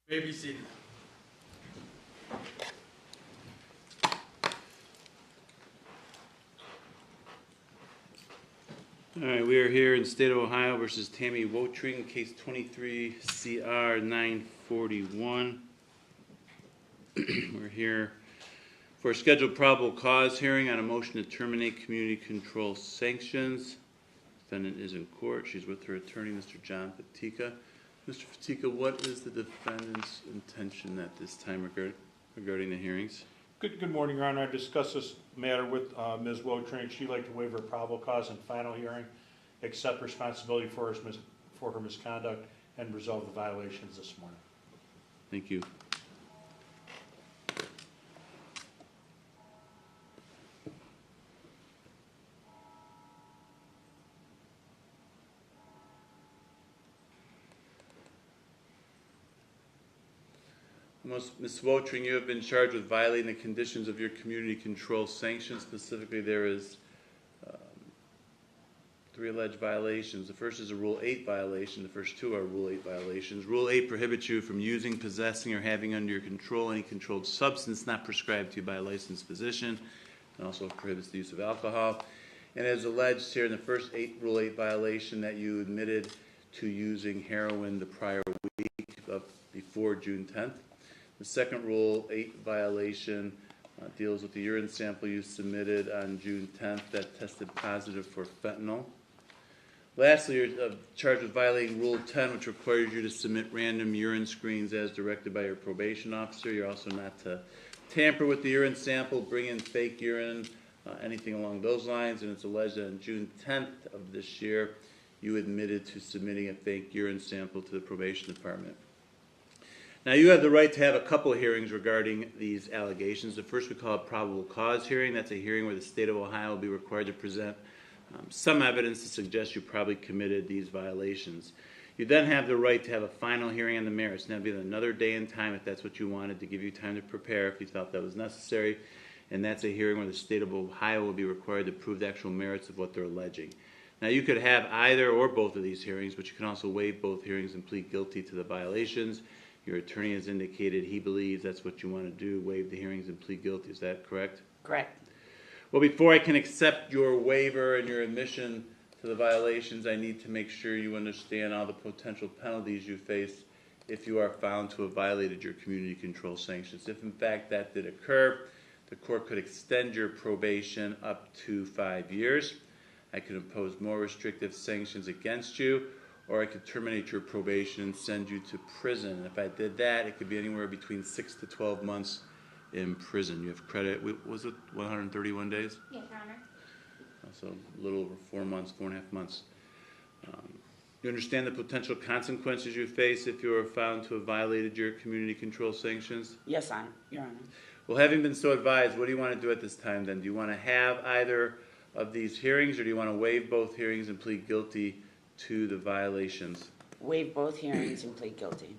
May be seated. All right, we are here in the state of Ohio versus Tammy Wotring, case 23 CR 941. We're here for a scheduled probable cause hearing on a motion to terminate community control sanctions. Defendant is in court. She's with her attorney, Mr. John Fatika. Mr. Fatika, what is the defendant's intention at this time regarding the hearings? Good morning, Your Honor. I discussed this matter with Ms. Wotring. She'd like to waive her probable cause and final hearing, accept responsibility for her misconduct, and resolve the violations this morning. Thank you. Ms. Wotring, you have been charged with violating the conditions of your community control sanctions. Specifically, there is 3 alleged violations. The first is a Rule 8 violation. The first 2 are Rule 8 violations. Rule 8 prohibits you from using, possessing, or having under your control any controlled substance not prescribed to you by a licensed physician, and also prohibits the use of alcohol. And as alleged here in the first Rule 8 violation, that you admitted to using heroin the prior week before June 10th. The second Rule 8 violation deals with the urine sample you submitted on June 10th that tested positive for fentanyl. Lastly, you're charged with violating Rule 10, which requires you to submit random urine screens as directed by your probation officer. You're also not to tamper with the urine sample, bring in fake urine, anything along those lines. And it's alleged that on June 10th of this year, you admitted to submitting a fake urine sample to the probation department. Now, you have the right to have a couple of hearings regarding these allegations. The first we call a probable cause hearing. That's a hearing where the state of Ohio will be required to present some evidence to suggest you probably committed these violations. You then have the right to have a final hearing on the merits. And that would be another day and time if that's what you wanted, to give you time to prepare if you thought that was necessary. And that's a hearing where the state of Ohio will be required to prove the actual merits of what they're alleging. Now, you could have either or both of these hearings, but you can also waive both hearings and plead guilty to the violations. Your attorney has indicated he believes that's what you want to do, waive the hearings and plead guilty. Is that correct? Correct. Well, before I can accept your waiver and your admission to the violations, I need to make sure you understand all the potential penalties you face if you are found to have violated your community control sanctions. If, in fact, that did occur, the court could extend your probation up to 5 years. I could impose more restrictive sanctions against you, or I could terminate your probation and send you to prison. And if I did that, it could be anywhere between 6 to 12 months in prison. You have credit, was it 131 days? Yes, Your Honor. So a little over 4 months, 4.5 months. You understand the potential consequences you face if you are found to have violated your community control sanctions? Yes, Your Honor. Well, having been so advised, what do you want to do at this time then? Do you want to have either of these hearings, or do you want to waive both hearings and plead guilty to the violations? Waive both hearings and plead guilty.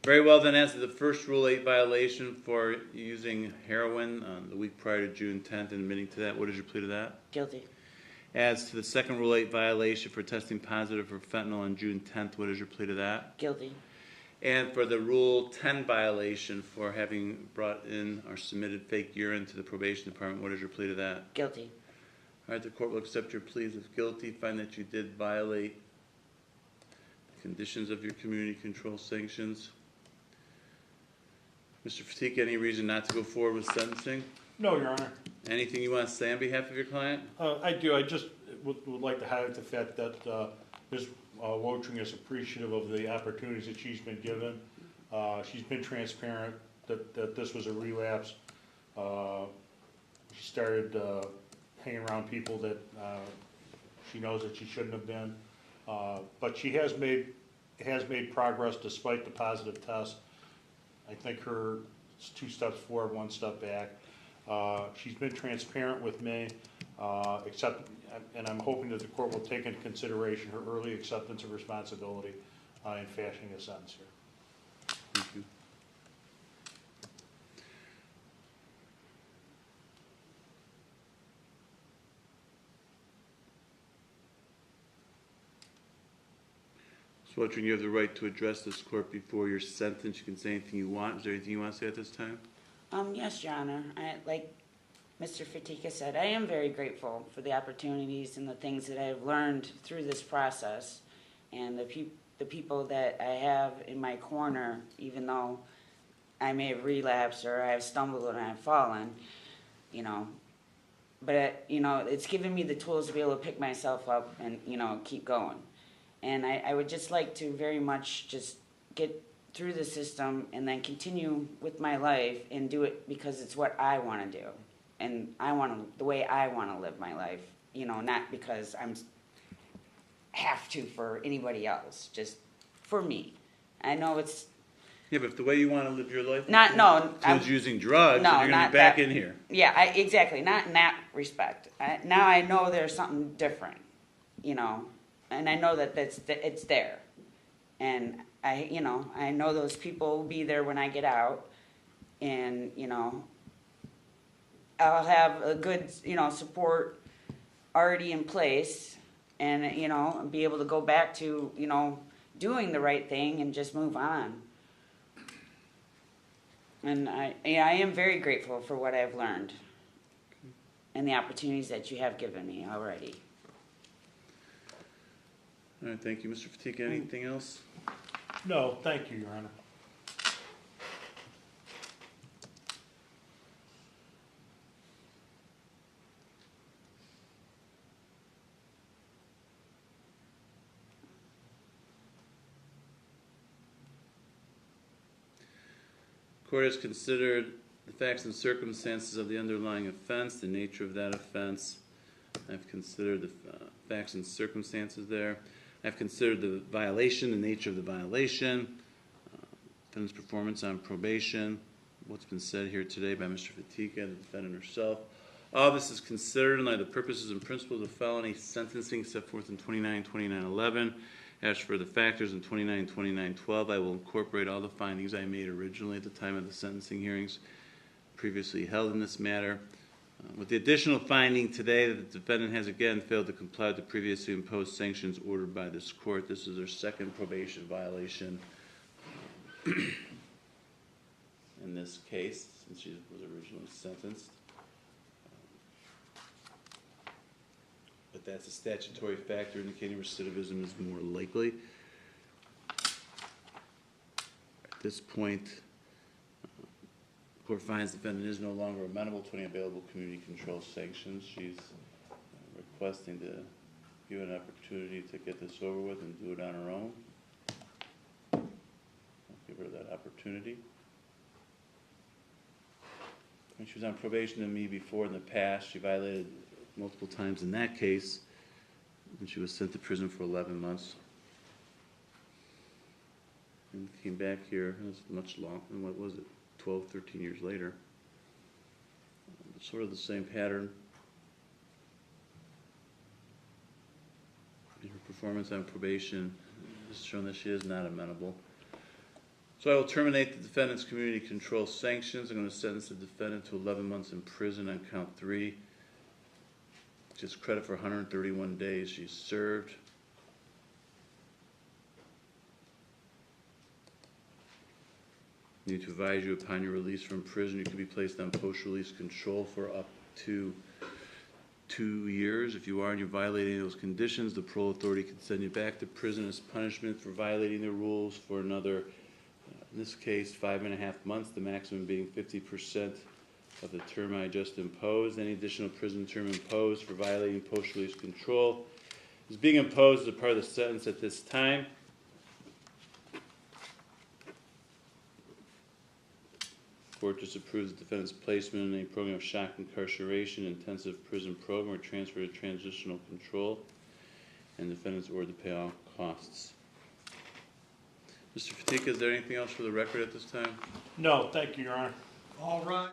Very well, then, as to the first Rule 8 violation for using heroin the week prior to June 10th and admitting to that, what is your plea to that? Guilty. As to the second Rule 8 violation for testing positive for fentanyl on June 10th, what is your plea to that? Guilty. And for the Rule 10 violation for having brought in or submitted fake urine to the probation department, what is your plea to that? Guilty. All right, the court will accept your pleas of guilty, find that you did violate the conditions of your community control sanctions. Mr. Fatika, any reason not to go forward with sentencing? No, Your Honor. Anything you want to say on behalf of your client? I do. I just would like to highlight the fact that Ms. Wotring is appreciative of the opportunities that she's been given. She's been transparent that this was a relapse. She started hanging around people that she knows that she shouldn't have been. But she has made progress despite the positive test. I think her 2 steps forward, 1 step back. She's been transparent with me, and I'm hoping that the court will take into consideration her early acceptance of responsibility in fashioning a sentence here. Thank you. Ms. Welching, you have the right to address this court before your sentence. You can say anything you want. Is there anything you want to say at this time? Yes, Your Honor. Like Mr. Fatika said, I am very grateful for the opportunities and the things that I've learned through this process, and the people that I have in my corner, even though I may have relapsed or I have stumbled and I've fallen, you know. But, it's given me the tools to be able to pick myself up and, keep going. And I would just like to very much just get through the system and then continue with my life and do it because it's what I want to do. And the way I want to live my life, not because have to for anybody else, just for me. I know it's Yeah, but if the way you want to live your life includes using drugs, no, then you're going to not be back that. in here. Yeah, exactly. Not in that respect. Now I know there's something different, and I know that it's there, and I know those people will be there when I get out, and I'll have a good support already in place, and be able to go back to doing the right thing and just move on. And I am very grateful for what I've learned and the opportunities that you have given me already. All right, thank you. Mr. Fatika, anything else? No, thank you, Your Honor. Court has considered the facts and circumstances of the underlying offense, the nature of that offense. I've considered the facts and circumstances there. I've considered the violation, the nature of the violation, defendant's performance on probation, what's been said here today by Mr. Fatika, the defendant herself. All this is considered in light of the purposes and principles of felony sentencing set forth in 29-29-11. As for the factors in 29-29-12, I will incorporate all the findings I made originally at the time of the sentencing hearings previously held in this matter. With the additional finding today that the defendant has again failed to comply with the previously imposed sanctions ordered by this court. This is their second probation violation in this case since she was originally sentenced. But that's a statutory factor indicating recidivism is more likely. At this point, the court finds the defendant is no longer amenable to any available community control sanctions. She's requesting to give an opportunity to get this over with and do it on her own. I'll give her that opportunity. When she was on probation to me before in the past, she violated multiple times in that case, and she was sent to prison for 11 months. And came back here, it was much longer, and what was it, 12, 13 years later. Sort of the same pattern. In her performance on probation has shown that she is not amenable. So I will terminate the defendant's community control sanctions. I'm going to sentence the defendant to 11 months in prison on count 3. Just credit for 131 days she's served. Need to advise you upon your release from prison, you can be placed on post-release control for up to 2 years. If you are and you're violating those conditions, the parole authority can send you back to prison as punishment for violating the rules for another, in this case, 5.5 months, the maximum being 50% of the term I just imposed. Any additional prison term imposed for violating post-release control is being imposed as a part of the sentence at this time. Court disapproves the defendant's placement in a program of shock incarceration, intensive prison program, or transfer to transitional control, and the defendant's ordered to pay all costs. Mr. Fatika, is there anything else for the record at this time? No, thank you, Your Honor. All right.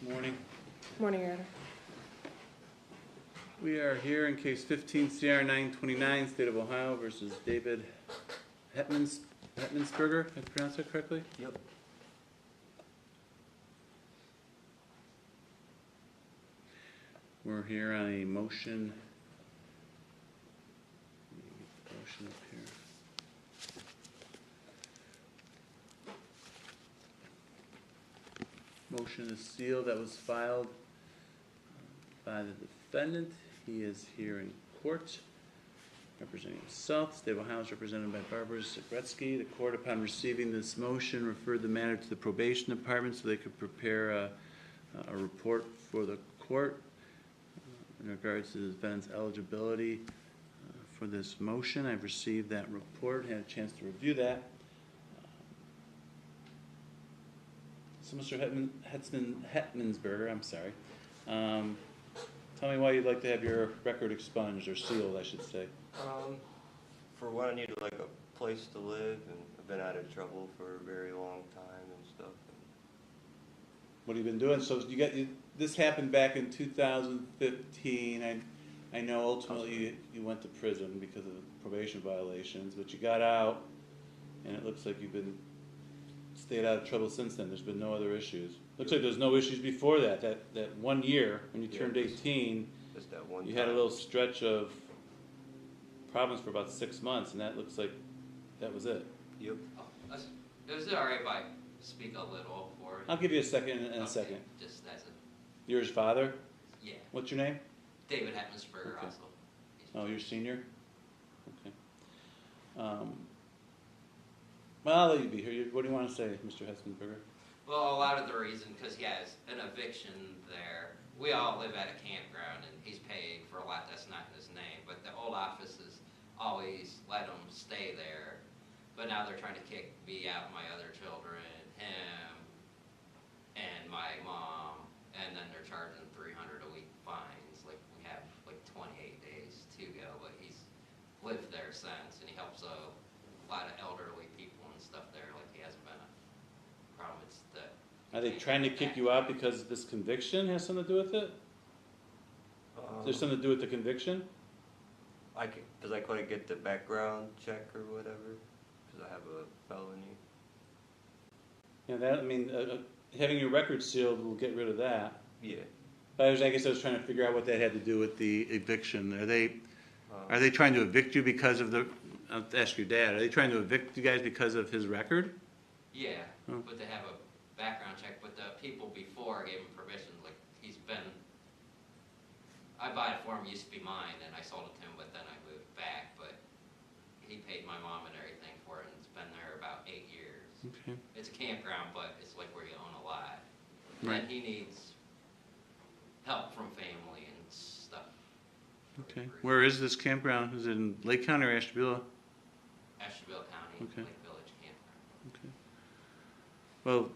Morning. Morning, Your Honor. We are here in case 15 CR 929, State of Ohio versus David Hetmansberger. Did I pronounce that correctly? Yep. We're here on a motion. Let me get the motion up here. Motion is sealed that was filed by the defendant. He is here in court representing himself. State of Ohio is represented by Barbara Zagretsky. The court, upon receiving this motion, referred the matter to the probation department so they could prepare a report for the court in regards to the defendant's eligibility for this motion. I've received that report, had a chance to review that. So Mr. Hetmansberger, I'm sorry. Tell me why you'd like to have your record expunged, or sealed, I should say. For one, I need like a place to live, and I've been out of trouble for a very long time and stuff. What have you been doing? So this happened back in 2015. I know ultimately you went to prison because of probation violations, but you got out, and it looks like you've been stayed out of trouble since then. There's been no other issues. Looks like there's no issues before that. That 1 year when you turned 18, Just that one you time. had a little stretch of problems for about 6 months, and that looks like that was it. Yep. Is it alright if I speak a little for I'll give you a second in a Okay, second. Just as a, You're his father? yeah, What's your name? David Hetmansberger Okay. also. Oh, you're senior? Okay. Well, I'll let you be here. What do you want to say, Mr. Hetmansberger? Well, a lot of the reason, because he has an eviction there. We all live at a campground, and he's paying for a lot that's not in his name, but the old offices always let him stay there. But now they're trying to kick me out, my other children, him, and my mom, and then they're charging $300 a week fines. Like, we have like 28 days to go, but he's lived there since, and he helps a lot of elderly people and stuff there. Like, he hasn't been a problem. It's the Are they trying to kick you out because this conviction has something to do with it? Is there something to do with the conviction? Because I couldn't get the background check or whatever, because I have a felony. Yeah, that, I mean, having your record sealed will get rid of that. Yeah. But I guess I was trying to figure out what that had to do with the eviction. Are they trying to evict you because of the? I'll ask your dad. Are they trying to evict you guys because of his record? Yeah, Oh. but they have a background check. But the people before gave him permission. Like, he's been. I bought it for him. Used to be mine, and I sold it to him. But then I moved back. But he paid my mom and everything for it, and it's been there about 8 years. Okay. It's a campground, but it's like where you own a lot. Right. And he needs help from family and stuff. Okay. Where is this campground? Is it in Lake County or Ashtabula? Ashtabula County, Okay. Lake Village Campground. Okay. Well,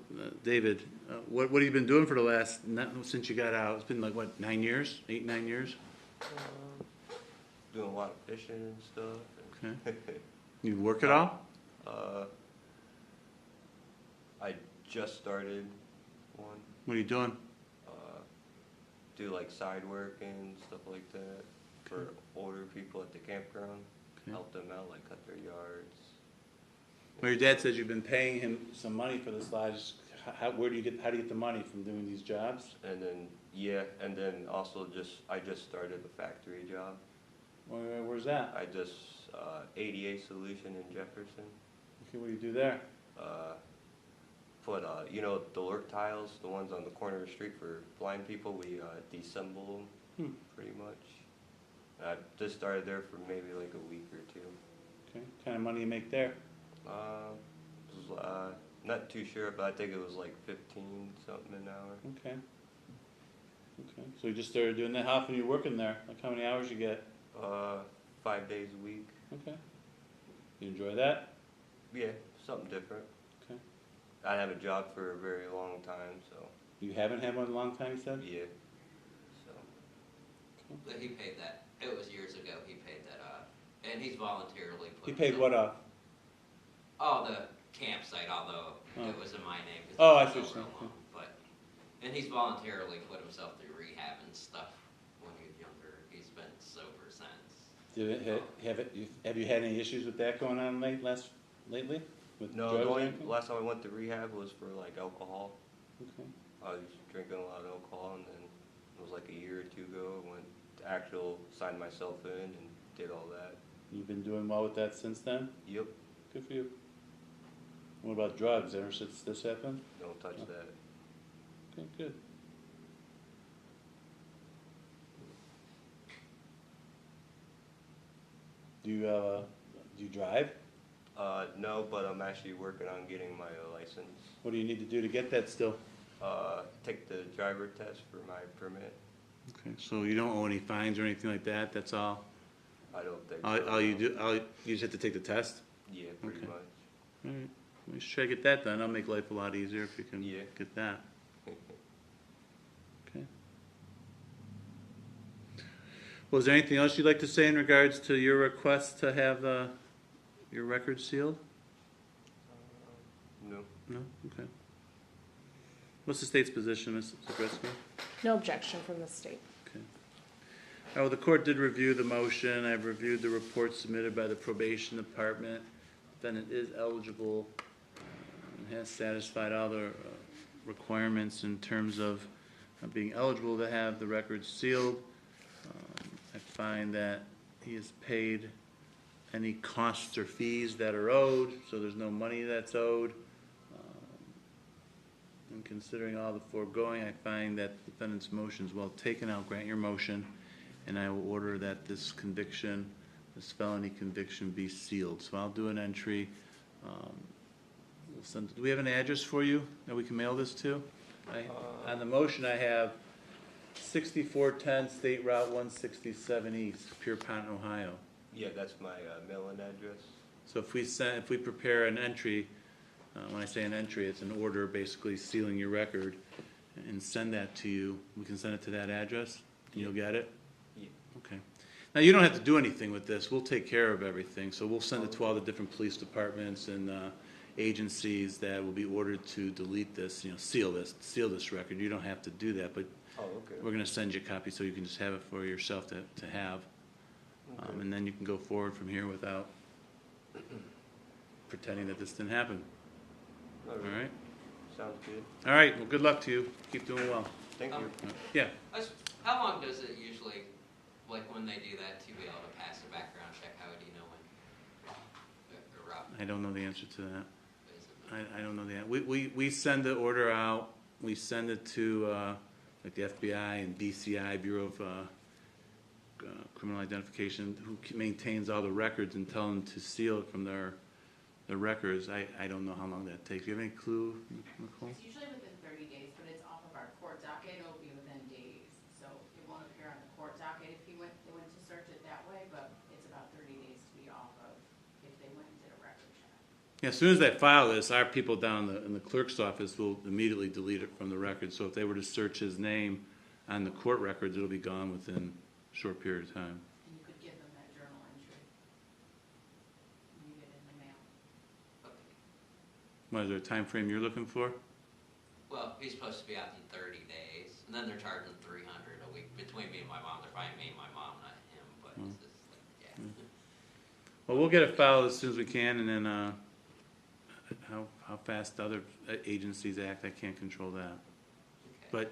David, what have you been doing for the last, since you got out? It's been like, what, 9 years? 8, 9 years? Doing a lot of fishing and stuff. Okay. You work at all? I just started one. What are you doing? Do like side work and stuff like that for older people at the campground. Okay. Help them out, like cut their yards. Well, your dad says you've been paying him some money for this lodge. How do you get the money from doing these jobs? And then also I just started a factory job. Where's that? I just ADA Solution in Jefferson. Okay, what do you do there? Put the lurk tiles, the ones on the corner of the street for blind people. We disassemble them pretty much. I just started there for maybe like a week or two. Okay, what kind of money you make there? Not too sure, but I think it was like 15 something an hour. Okay. Okay, so you just started doing that. How often are you working there? Like how many hours you get? 5 days a week. Okay. You enjoy that? Yeah, something different. Okay. I have a job for a very long time, so You haven't had one in a long time, you said? yeah. So But he paid that. It was years ago. He paid that off, and he's voluntarily put. You paid what off? Oh, the campsite, although Oh. it was in my name. 'cause Oh, it I was see what over you're saying. a loan, But And he's voluntarily put himself through rehab and stuff when he was younger. He's been sober since. Have you had any issues with that going on lately? With No, drugs the or only, anything? last time I went to rehab was for like alcohol. Okay. I was drinking a lot of alcohol, and then it was like a year or two ago, I went to actual, signed myself in and did all that. You've been doing well with that since then? Yep, Good for you. What about drugs? Ever since this happened? don't touch that. Okay, good. Do you drive? No, but I'm actually working on getting my license. What do you need to do to get that still? Take the driver test for my permit. Okay, so you don't owe any fines or anything like that? That's all? I don't think All, so. all you do, you just have to take the test? Yeah, pretty Okay. much. All right, we should try to get that done. That'll make life a lot easier if you can Yeah. get that. Okay. Well, is there anything else you'd like to say in regards to your request to have your record sealed? No. No? Okay. What's the state's position, Mrs. Zabriskie? No objection from the state. Okay. Well, the court did review the motion. I've reviewed the report submitted by the probation department. Defendant is eligible and has satisfied all the requirements in terms of being eligible to have the records sealed. I find that he has paid any costs or fees that are owed, so there's no money that's owed. And considering all the foregoing, I find that the defendant's motion is well taken. I'll grant your motion, and I will order that this conviction, this felony conviction, be sealed. So I'll do an entry. We'll send, do we have an address for you that we can mail this to? On the motion, I have 6410 State Route 167 East, Pierpont, Ohio. Yeah, that's my mail-in address. So if we prepare an entry, when I say an entry, it's an order basically sealing your record, and send that to you, we can send it to that address, and you'll get it? Yeah. Okay. Now, you don't have to do anything with this. We'll take care of everything. So we'll send it to all the different police departments and agencies that will be ordered to delete this, seal this record. You don't have to do that, but Oh, okay. we're going to send you a copy so you can just have it for yourself to have. Okay. And then you can go forward from here without pretending that this didn't happen. All All right. right? Sounds good. All right. Well, good luck to you. Keep doing well. Thank you. Yeah. How long does it usually, like when they do that, to be able to pass a background check? How do you know when? Or I don't know the answer to that. is it? I don't know the answer. We send the order out. We send it to like the FBI and DCI, Bureau of Criminal Identification, who maintains all the records, and tell them to seal it from their records. I don't know how long that takes. Do you have any clue, Nicole? It's usually within 30 days, but it's off of our court docket, it'll be within days. So it won't appear on the court docket if they went to search it that way, but it's about 30 days to be off of if they went and did a record check. Yeah, as soon as they file this, our people down in the clerk's office will immediately delete it from the record. So if they were to search his name on the court records, it'll be gone within a short period of time. And you could give them that journal entry when you get it in the mail. Okay. What, is there a time frame you're looking for? Well, he's supposed to be out in 30 days, and then they're charging $300 a week between me and my mom. They're finding me and my mom, not him. But it's just like, yeah. Well, we'll get it filed as soon as we can, and then how fast other agencies act, I can't control that. Okay. But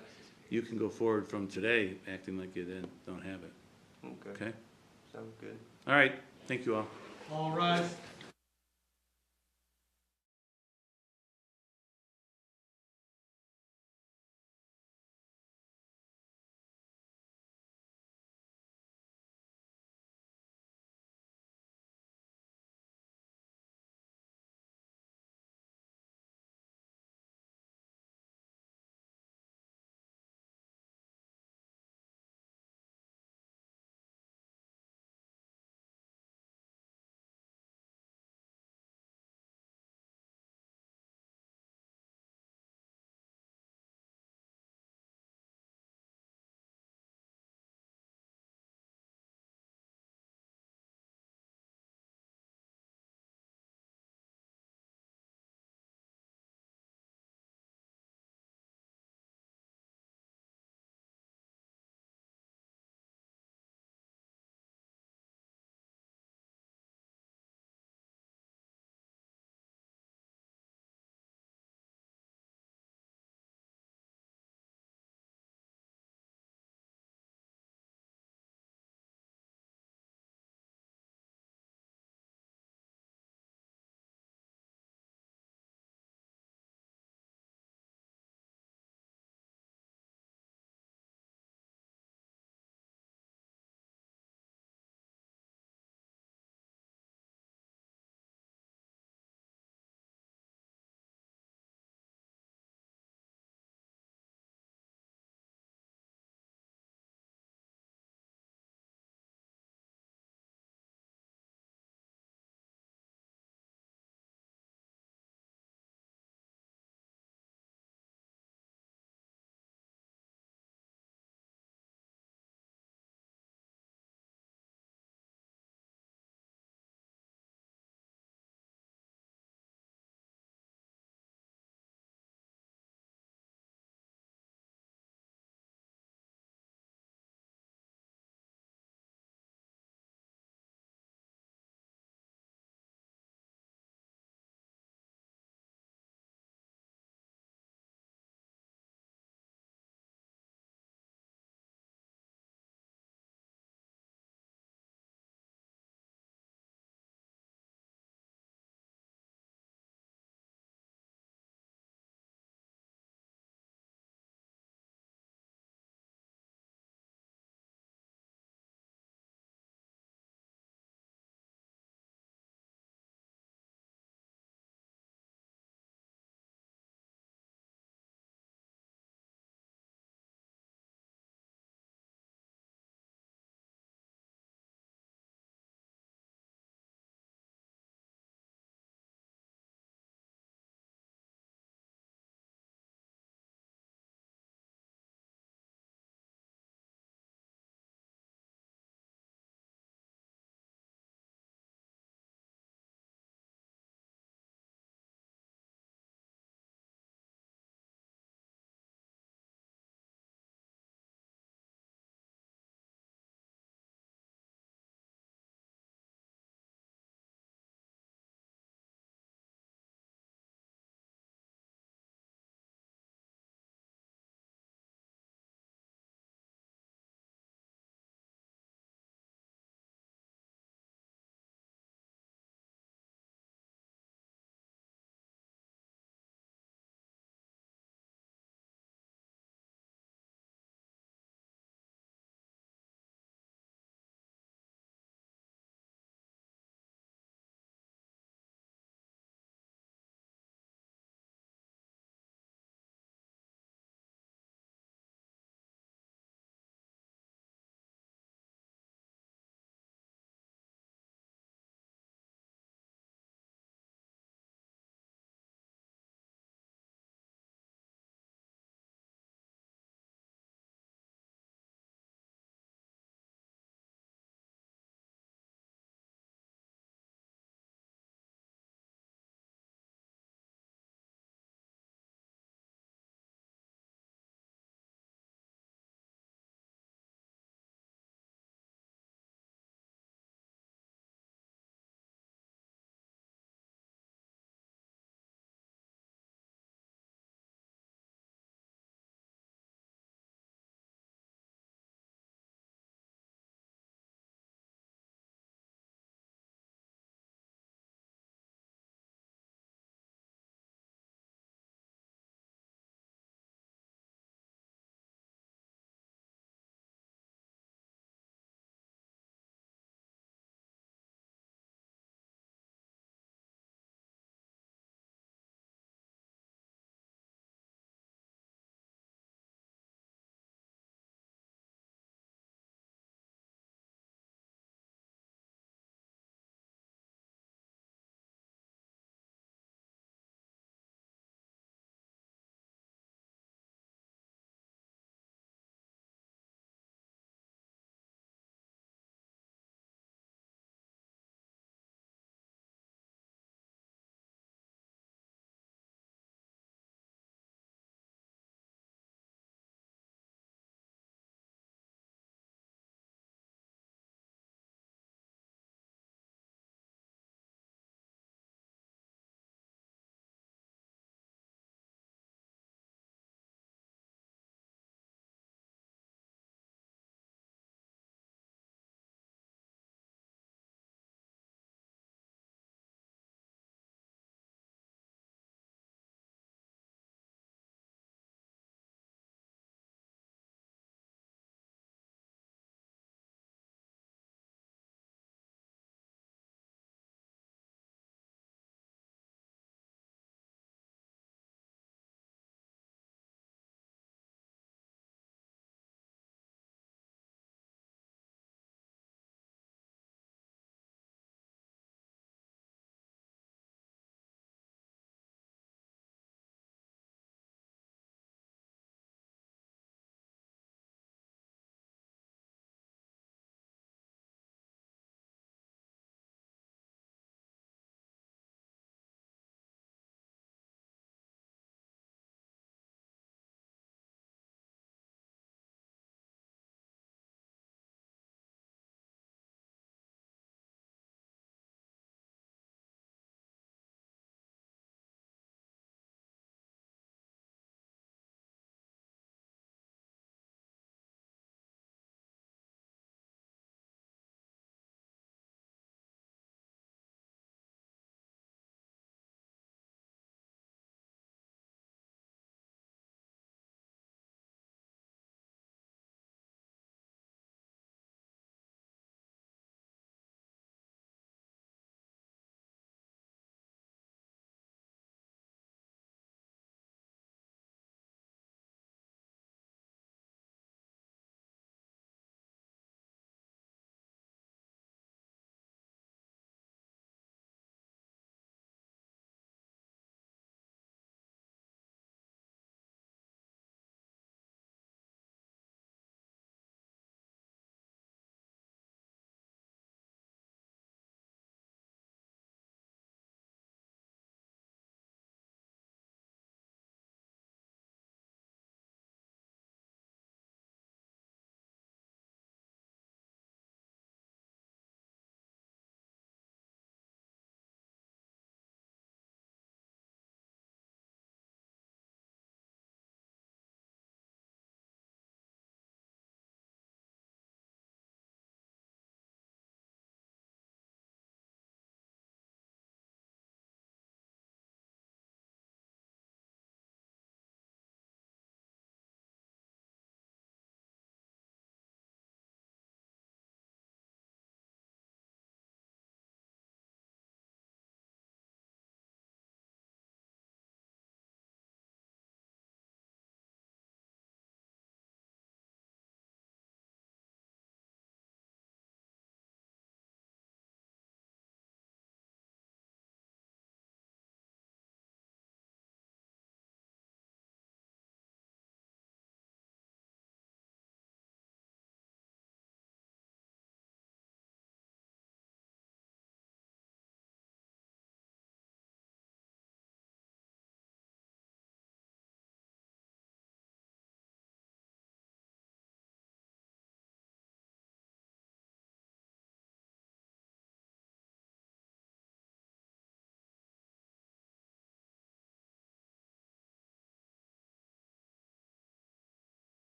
you can go forward from today acting like you don't have it. Okay. Okay? Sounds good. All right. Thank you all. All right.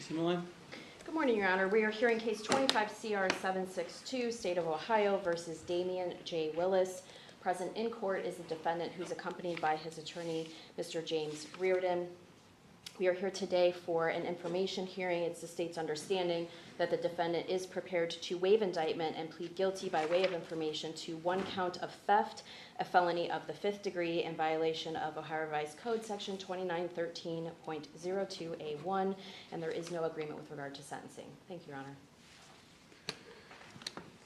Simone? Good morning, Your Honor. We are hearing case 25 CR 762, State of Ohio versus Damian J. Willis. Present in court is the defendant who's accompanied by his attorney, Mr. James Reardon. We are here today for an information hearing. It's the state's understanding that the defendant is prepared to waive indictment and plead guilty by way of information to one count of theft, a felony of the 5th degree in violation of Ohio Revised Code section 2913.02A1, and there is no agreement with regard to sentencing. Thank you, Your Honor.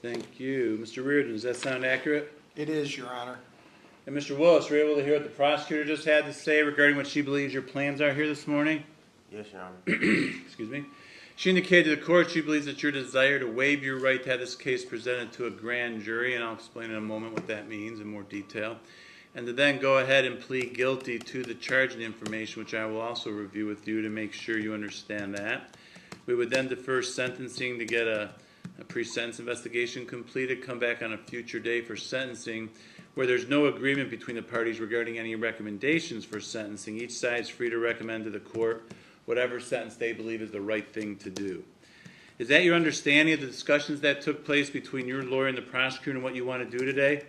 Thank you. Mr. Reardon, does that sound accurate? It is, Your Honor. And Mr. Willis, were you able to hear what the prosecutor just had to say regarding what she believes your plans are here this morning? Yes, Your Honor. Excuse me. She indicated to the court she believes that your desire to waive your right to have this case presented to a grand jury, and I'll explain in a moment what that means in more detail, and to then go ahead and plead guilty to the charging information, which I will also review with you to make sure you understand that. We would then defer sentencing to get a pre-sentence investigation completed, come back on a future day for sentencing, where there's no agreement between the parties regarding any recommendations for sentencing. Each side is free to recommend to the court whatever sentence they believe is the right thing to do. Is that your understanding of the discussions that took place between your lawyer and the prosecutor and what you want to do today?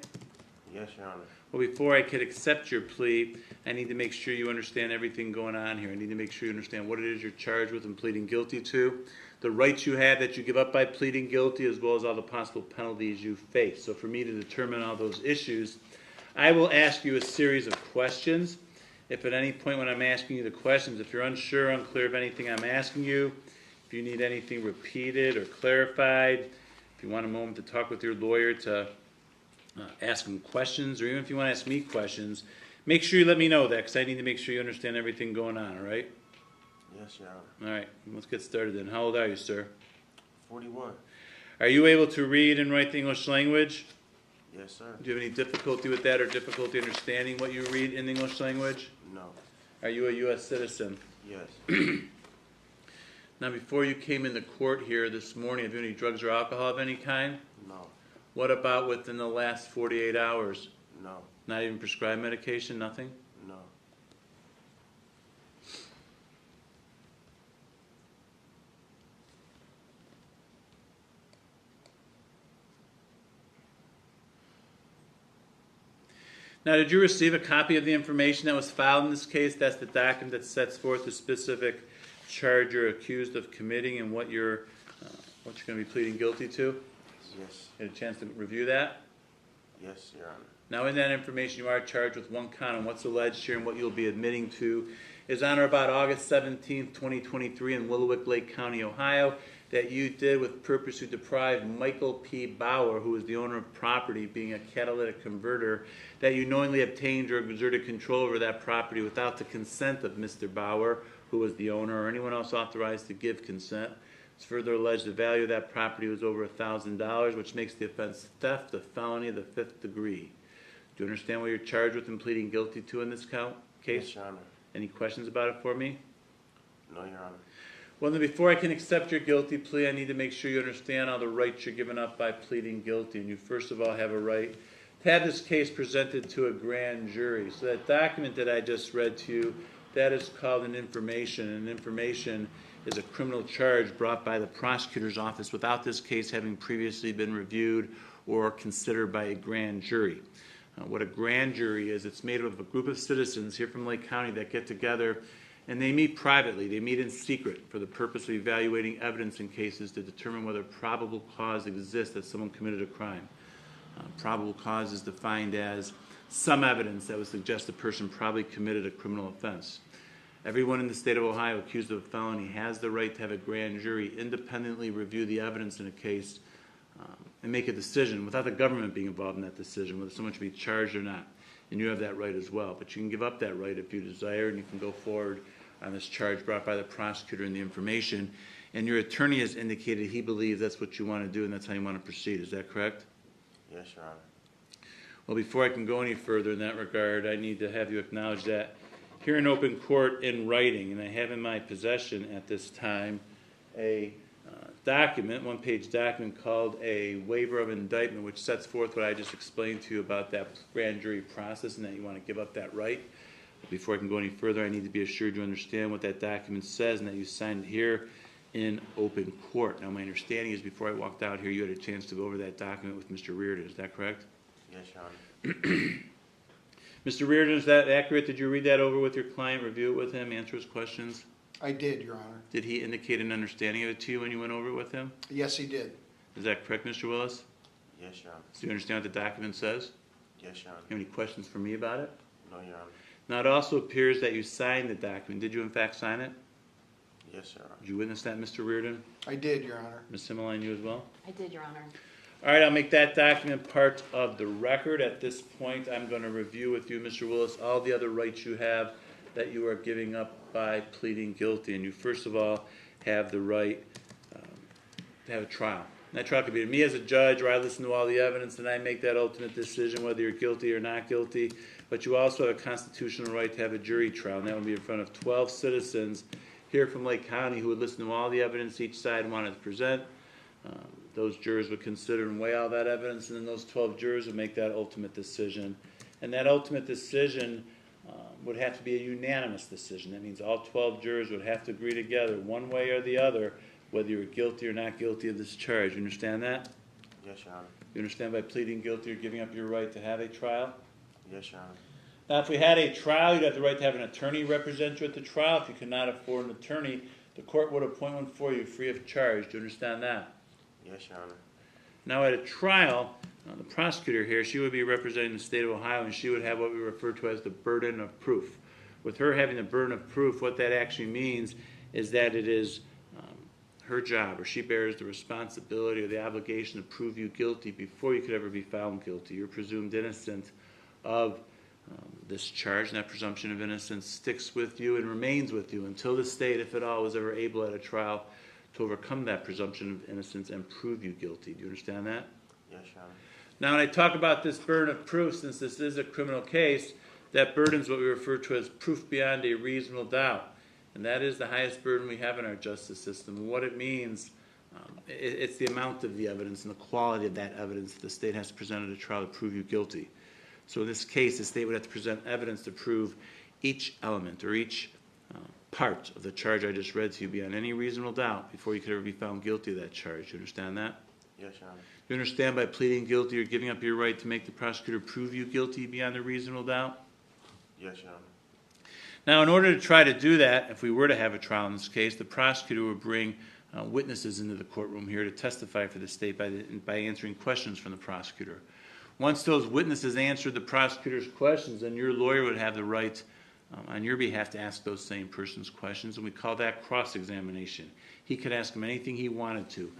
Yes, Your Honor. Well, before I could accept your plea, I need to make sure you understand everything going on here. I need to make sure you understand what it is you're charged with and pleading guilty to, the rights you have that you give up by pleading guilty, as well as all the possible penalties you face. So for me to determine all those issues, I will ask you a series of questions. If at any point when I'm asking you the questions, if you're unsure, unclear of anything I'm asking you, if you need anything repeated or clarified, if you want a moment to talk with your lawyer to ask him questions, or even if you want to ask me questions, make sure you let me know that, because I need to make sure you understand everything going on, all right? Yes, Your Honor. All right, let's get started then. How old are you, sir? 41. Are you able to read and write the English language? Yes, sir. Do you have any difficulty with that or difficulty understanding what you read in the English language? No. Are you a U.S. citizen? Yes. Now, before you came into court here this morning, have you any drugs or alcohol of any kind? No. What about within the last 48 hours? No. Not even prescribed medication, nothing? No. Now, did you receive a copy of the information that was filed in this case? That's the document that sets forth the specific charge you're accused of committing and what you're going to be pleading guilty to? Yes. Had a chance to review that? Yes, Your Honor. Now, in that information, you are charged with one count, and what's alleged here and what you'll be admitting to is on or about August 17th, 2023 in Willowick Lake County, Ohio, that you did with purpose to deprive Michael P. Bauer, who is the owner of property, being a catalytic converter, that you knowingly obtained or exerted control over that property without the consent of Mr. Bauer, who was the owner, or anyone else authorized to give consent. It's further alleged the value of that property was over $1,000, which makes the offense theft, a felony of the 5th degree. Do you understand what you're charged with and pleading guilty to in this case? Yes, Your Honor. Any questions about it for me? No, Your Honor. Well, then before I can accept your guilty plea, I need to make sure you understand all the rights you're giving up by pleading guilty. And you first of all have a right to have this case presented to a grand jury. So that document that I just read to you, that is called an information. And information is a criminal charge brought by the prosecutor's office without this case having previously been reviewed or considered by a grand jury. What a grand jury is, it's made up of a group of citizens here from Lake County that get together and they meet privately. They meet in secret for the purpose of evaluating evidence in cases to determine whether probable cause exists that someone committed a crime. Probable cause is defined as some evidence that would suggest a person probably committed a criminal offense. Everyone in the state of Ohio accused of a felony has the right to have a grand jury independently review the evidence in a case and make a decision without the government being involved in that decision, whether someone should be charged or not. And you have that right as well. But you can give up that right if you desire, and you can go forward on this charge brought by the prosecutor and the information. And your attorney has indicated he believes that's what you want to do and that's how you want to proceed. Is that correct? Yes, Your Honor. Well, before I can go any further in that regard, I need to have you acknowledge that here in open court in writing, and I have in my possession at this time a document, one-page document called a waiver of indictment, which sets forth what I just explained to you about that grand jury process and that you want to give up that right. Before I can go any further, I need to be assured you understand what that document says and that you signed it here in open court. Now, my understanding is before I walked out here, you had a chance to go over that document with Mr. Reardon. Is that correct? Yes, Your Honor. Mr. Reardon, is that accurate? Did you read that over with your client, review it with him, answer his questions? I did, Your Honor. Did he indicate an understanding of it to you when you went over it with him? Yes, he did. Is that correct, Mr. Willis? Yes, Your Honor. Do you understand what the document says? Yes, Your Honor. You have any questions for me about it? No, Your Honor. Now, it also appears that you signed the document. Did you in fact sign it? Yes, Your Honor. Did you witness that, Mr. Reardon? I did, Your Honor. Ms. Simmeline, you as well? I did, Your Honor. All right, I'll make that document part of the record. At this point, I'm going to review with you, Mr. Willis, all the other rights you have that you are giving up by pleading guilty. And you, first of all, have the right to have a trial. And that trial could be to me as a judge, where I listen to all the evidence and I make that ultimate decision whether you're guilty or not guilty. But you also have a constitutional right to have a jury trial, and that would be in front of 12 citizens here from Lake County who would listen to all the evidence each side wanted to present. Those jurors would consider and weigh all that evidence, and then those 12 jurors would make that ultimate decision. And that ultimate decision would have to be a unanimous decision. That means all 12 jurors would have to agree together, one way or the other, whether you're guilty or not guilty of this charge. You understand that? Yes, Your Honor. You understand by pleading guilty, you're giving up your right to have a trial? Yes, Your Honor. Now, if we had a trial, you'd have the right to have an attorney represent you at the trial. If you could not afford an attorney, the court would appoint one for you free of charge. Do you understand that? Yes, Your Honor. Now, at a trial, the prosecutor here, she would be representing the state of Ohio, and she would have what we refer to as the burden of proof. With her having the burden of proof, what that actually means is that it is her job, or she bears the responsibility or the obligation to prove you guilty before you could ever be found guilty. You're presumed innocent of this charge, and that presumption of innocence sticks with you and remains with you until the state, if at all, was ever able at a trial to overcome that presumption of innocence and prove you guilty. Do you understand that? Yes, Your Honor. Now, when I talk about this burden of proof, since this is a criminal case, that burden is what we refer to as proof beyond a reasonable doubt. And that is the highest burden we have in our justice system. And what it means, it's the amount of the evidence and the quality of that evidence that the state has to present at a trial to prove you guilty. So in this case, the state would have to present evidence to prove each element or each part of the charge I just read to you beyond any reasonable doubt before you could ever be found guilty of that charge. You understand that? Yes, Your Honor. You understand by pleading guilty you're giving up your right to make the prosecutor prove you guilty beyond a reasonable doubt? Yes, Your Honor. Now, in order to try to do that, if we were to have a trial in this case, the prosecutor would bring witnesses into the courtroom here to testify for the state by answering questions from the prosecutor. Once those witnesses answered the prosecutor's questions, then your lawyer would have the right on your behalf to ask those same person's questions, and we call that cross-examination. He could ask them anything he wanted to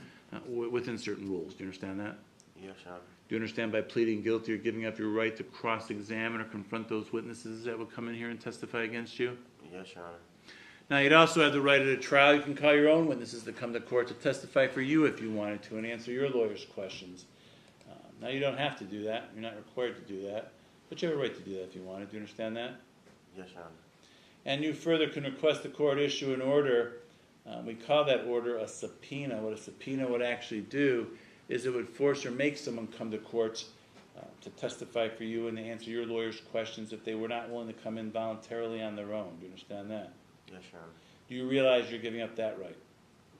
within certain rules. Do you understand that? Yes, Your Honor. Do you understand by pleading guilty you're giving up your right to cross-examine or confront those witnesses that would come in here and testify against you? Yes, Your Honor. Now, you'd also have the right at a trial. You can call your own witnesses to come to court to testify for you if you wanted to and answer your lawyer's questions. Now, you don't have to do that. You're not required to do that. But you have a right to do that if you wanted. Do you understand that? Yes, Your Honor. And you further can request the court issue an order. We call that order a subpoena. What a subpoena would actually do is it would force or make someone come to court to testify for you and to answer your lawyer's questions if they were not willing to come in voluntarily on their own. Do you understand that? Yes, Your Honor. Do you realize you're giving up that right?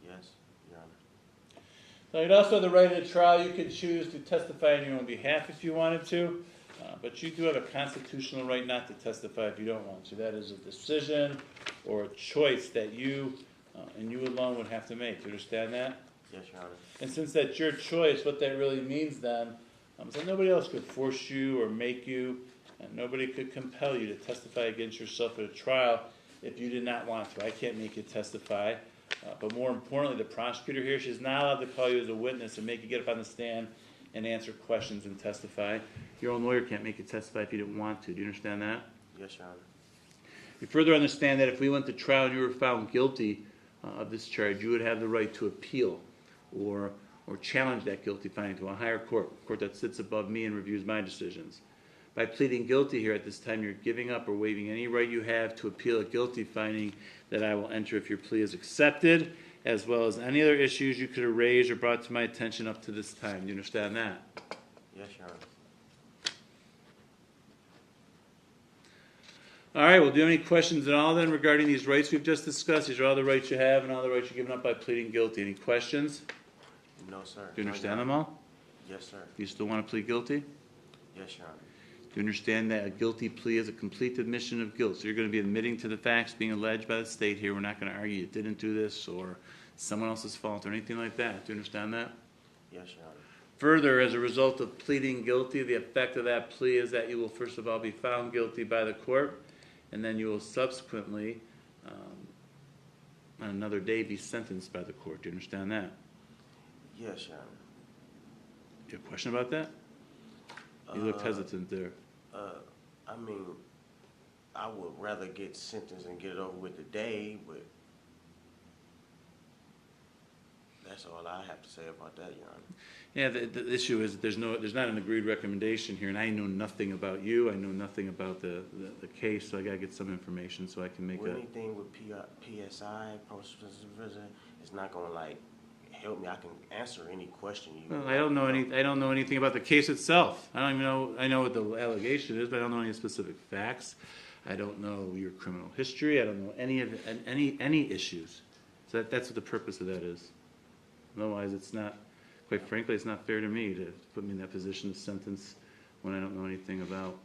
Yes, Your Honor. Now, you'd also have the right at a trial. You could choose to testify on your own behalf if you wanted to, but you do have a constitutional right not to testify if you don't want to. That is a decision or a choice that you and you alone would have to make. Do you understand that? Yes, Your Honor. And since that's your choice, what that really means then is that nobody else could force you or make you, and nobody could compel you to testify against yourself at a trial if you did not want to. I can't make you testify, but more importantly, the prosecutor here, she's not allowed to call you as a witness and make you get up on the stand and answer questions and testify. Your own lawyer can't make you testify if you didn't want to. Do you understand that? Yes, Your Honor. You further understand that if we went to trial and you were found guilty of this charge, you would have the right to appeal or challenge that guilty finding to a higher court, a court that sits above me and reviews my decisions. By pleading guilty here at this time, you're giving up or waiving any right you have to appeal a guilty finding that I will enter if your plea is accepted, as well as any other issues you could have raised or brought to my attention up to this time. Do you understand that? Yes, Your Honor. All right, well, do you have any questions at all then regarding these rights we've just discussed? These are all the rights you have and all the rights you're giving up by pleading guilty. Any questions? No, sir. Do you understand them all? Yes, sir. Do you still want to plead guilty? Yes, Your Honor. Do you understand that a guilty plea is a complete admission of guilt? So you're going to be admitting to the facts being alleged by the state here. We're not going to argue you didn't do this or someone else's fault or anything like that. Do you understand that? Yes, Your Honor. Further, as a result of pleading guilty, the effect of that plea is that you will first of all be found guilty by the court, and then you will subsequently, on another day, be sentenced by the court. Do you understand that? Yes, Your Honor. Do you have a question about that? You looked hesitant there. I mean, I would rather get sentenced and get it over with today, but that's all I have to say about that, Your Honor. Yeah, the issue is there's not an agreed recommendation here, and I know nothing about you. I know nothing about the case, so I got to get some information so I can make With a. anything with PSI, post-supervision, it's not gonna like help me. I can answer any question you. Well, I don't know anything about the case itself. I don't even know. I know what the allegation is, but I don't know any specific facts. I don't know your criminal history. I don't know any issues. So that's what the purpose of that is. Otherwise, it's not. Quite frankly, it's not fair to me to put me in that position of sentence when I don't know anything about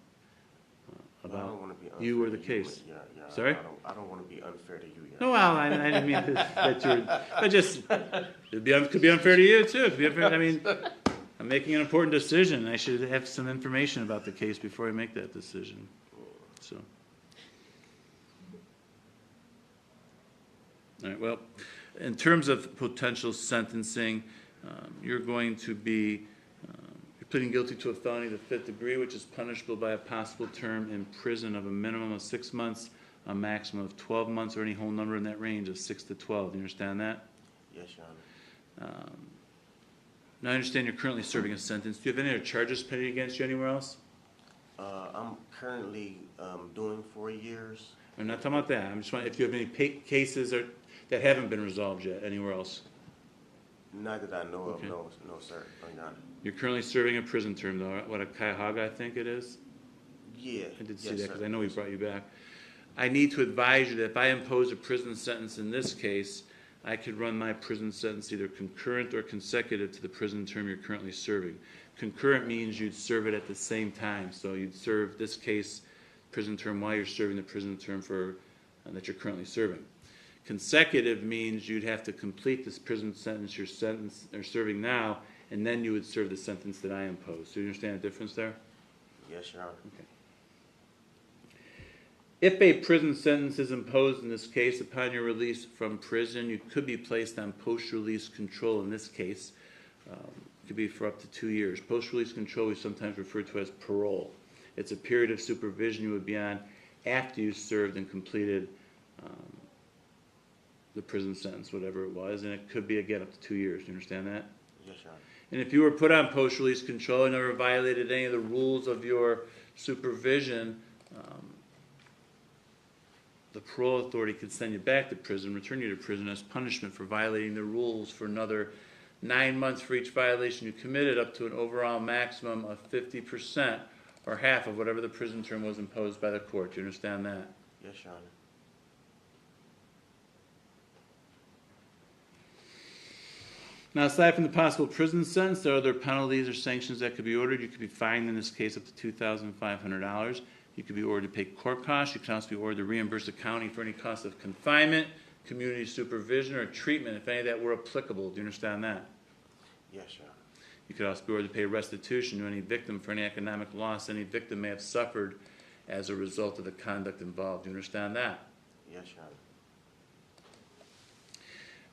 I don't wanna be you or the unfair to case. Yeah, Sorry? I don't want to be unfair to you. Your No, well, I didn't mean that you're. I just could be unfair to you too. It could be unfair. I mean, I'm making an important decision. I should have some information about the case before I make that decision. So, all right. Well, in terms of potential sentencing, you're going to be you're pleading guilty to a felony of the 5th degree, which is punishable by a possible term in prison of a minimum of 6 months, a maximum of 12 months, or any whole number in that range of 6 to 12. Do you understand that? Yes, Your Honor. Now, I understand you're currently serving a sentence. Do you have any other charges pending against you anywhere else? I'm currently doing 4 years. I'm not talking about that. I'm just wondering if you have any cases that haven't been resolved yet anywhere else. Not that I know Okay. of, no, sir. No, Your Honor. You're currently serving a prison term, though. What, a Cuyahoga, I think it is? Yeah. I did see yes, that because sir. I know he brought you back. I need to advise you that if I impose a prison sentence in this case, I could run my prison sentence either concurrent or consecutive to the prison term you're currently serving. Concurrent means you'd serve it at the same time. So you'd serve this case prison term while you're serving the prison term that you're currently serving. Consecutive means you'd have to complete this prison sentence you're serving now, and then you would serve the sentence that I impose. Do you understand the difference there? Yes, Your Honor. Okay. If a prison sentence is imposed in this case upon your release from prison, you could be placed on post-release control in this case. It could be for up to 2 years. Post-release control we sometimes refer to as parole. It's a period of supervision you would be on after you served and completed the prison sentence, whatever it was, and it could be, again, up to 2 years. Do you understand that? Yes, Your Honor. And if you were put on post-release control and never violated any of the rules of your supervision, the parole authority could send you back to prison, return you to prison as punishment for violating the rules for another 9 months for each violation you committed, up to an overall maximum of 50% or half of whatever the prison term was imposed by the court. Do you understand that? Yes, Your Honor. Now, aside from the possible prison sentence, there are other penalties or sanctions that could be ordered. You could be fined, in this case, up to $2,500. You could be ordered to pay court costs. You could also be ordered to reimburse the county for any cost of confinement, community supervision, or treatment, if any of that were applicable. Do you understand that? Yes, Your Honor. You could also be ordered to pay restitution to any victim for any economic loss any victim may have suffered as a result of the conduct involved. Do you understand that? Yes, Your Honor.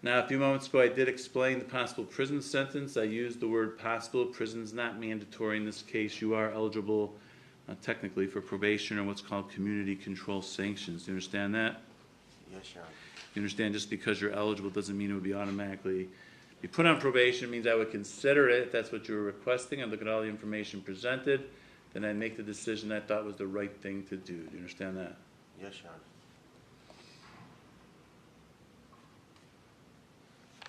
Now, a few moments ago, I did explain the possible prison sentence. I used the word possible. Prison's not mandatory in this case. You are eligible, technically, for probation or what's called community control sanctions. Do you understand that? Yes, Your Honor. You understand just because you're eligible doesn't mean it would be automatically be put on probation. It means I would consider it if that's what you were requesting. I'd look at all the information presented. Then I'd make the decision I thought was the right thing to do. Do you understand that? Yes, Your Honor.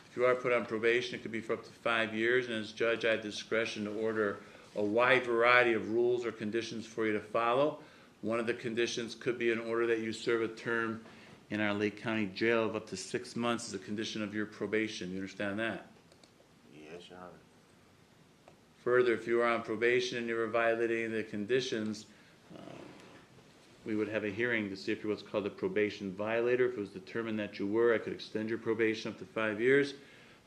If you are put on probation, it could be for up to 5 years, and as judge, I have discretion to order a wide variety of rules or conditions for you to follow. One of the conditions could be an order that you serve a term in our Lake County Jail of up to 6 months as a condition of your probation. You understand that? Yes, Your Honor. Further, if you are on probation and you were violating the conditions, we would have a hearing to see if you're what's called a probation violator. If it was determined that you were, I could extend your probation up to 5 years.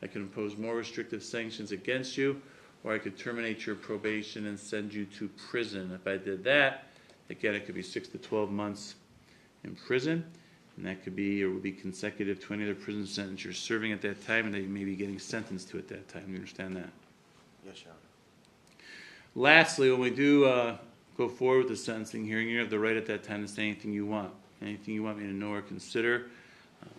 I could impose more restrictive sanctions against you, or I could terminate your probation and send you to prison. If I did that, again, it could be 6 to 12 months in prison, and that could be or would be consecutive to any other prison sentence you're serving at that time and that you may be getting sentenced to at that time. You understand that? Yes, Your Honor. Lastly, when we do go forward with the sentencing hearing, you have the right at that time to say anything you want. Anything you want me to know or consider.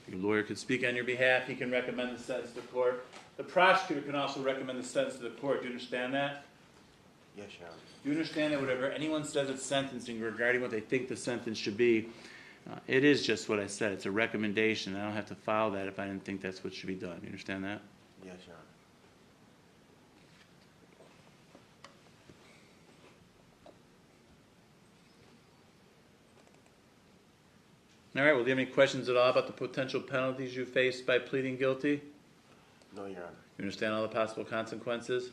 Your lawyer could speak on your behalf. He can recommend the sentence to the court. The prosecutor can also recommend the sentence to the court. Do you understand that? Yes, Your Honor. Do you understand that whatever anyone says at sentencing regarding what they think the sentence should be, it is just what I said. It's a recommendation. I don't have to follow that if I didn't think that's what should be done. You understand that? Yes, Your Honor. All right, well, do you have any questions at all about the potential penalties you face by pleading guilty? No, Your Honor. You understand all the possible consequences?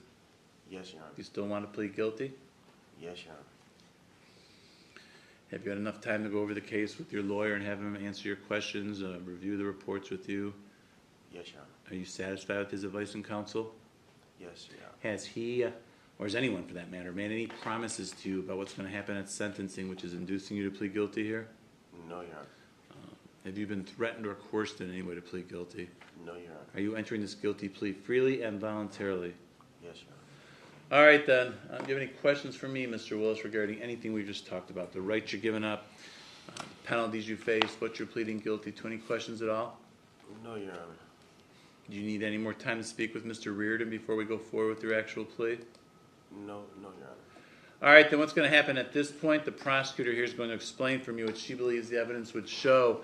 Yes, Your Honor. You still want to plead guilty? Yes, Your Honor. Have you had enough time to go over the case with your lawyer and have him answer your questions, review the reports with you? Yes, Your Honor. Are you satisfied with his advice and counsel? Yes, Your Honor. Has he, or has anyone for that matter, made any promises to you about what's going to happen at sentencing, which is inducing you to plead guilty here? No, Your Honor. Have you been threatened or coerced in any way to plead guilty? No, Your Honor. Are you entering this guilty plea freely and voluntarily? Yes, Your Honor. All right, then. Do you have any questions for me, Mr. Willis, regarding anything we just talked about? The rights you're giving up, the penalties you face, what you're pleading guilty to? Any questions at all? No, Your Honor. Do you need any more time to speak with Mr. Reardon before we go forward with your actual plea? No, Your Honor. All right, then what's going to happen at this point, the prosecutor here is going to explain from you what she believes the evidence would show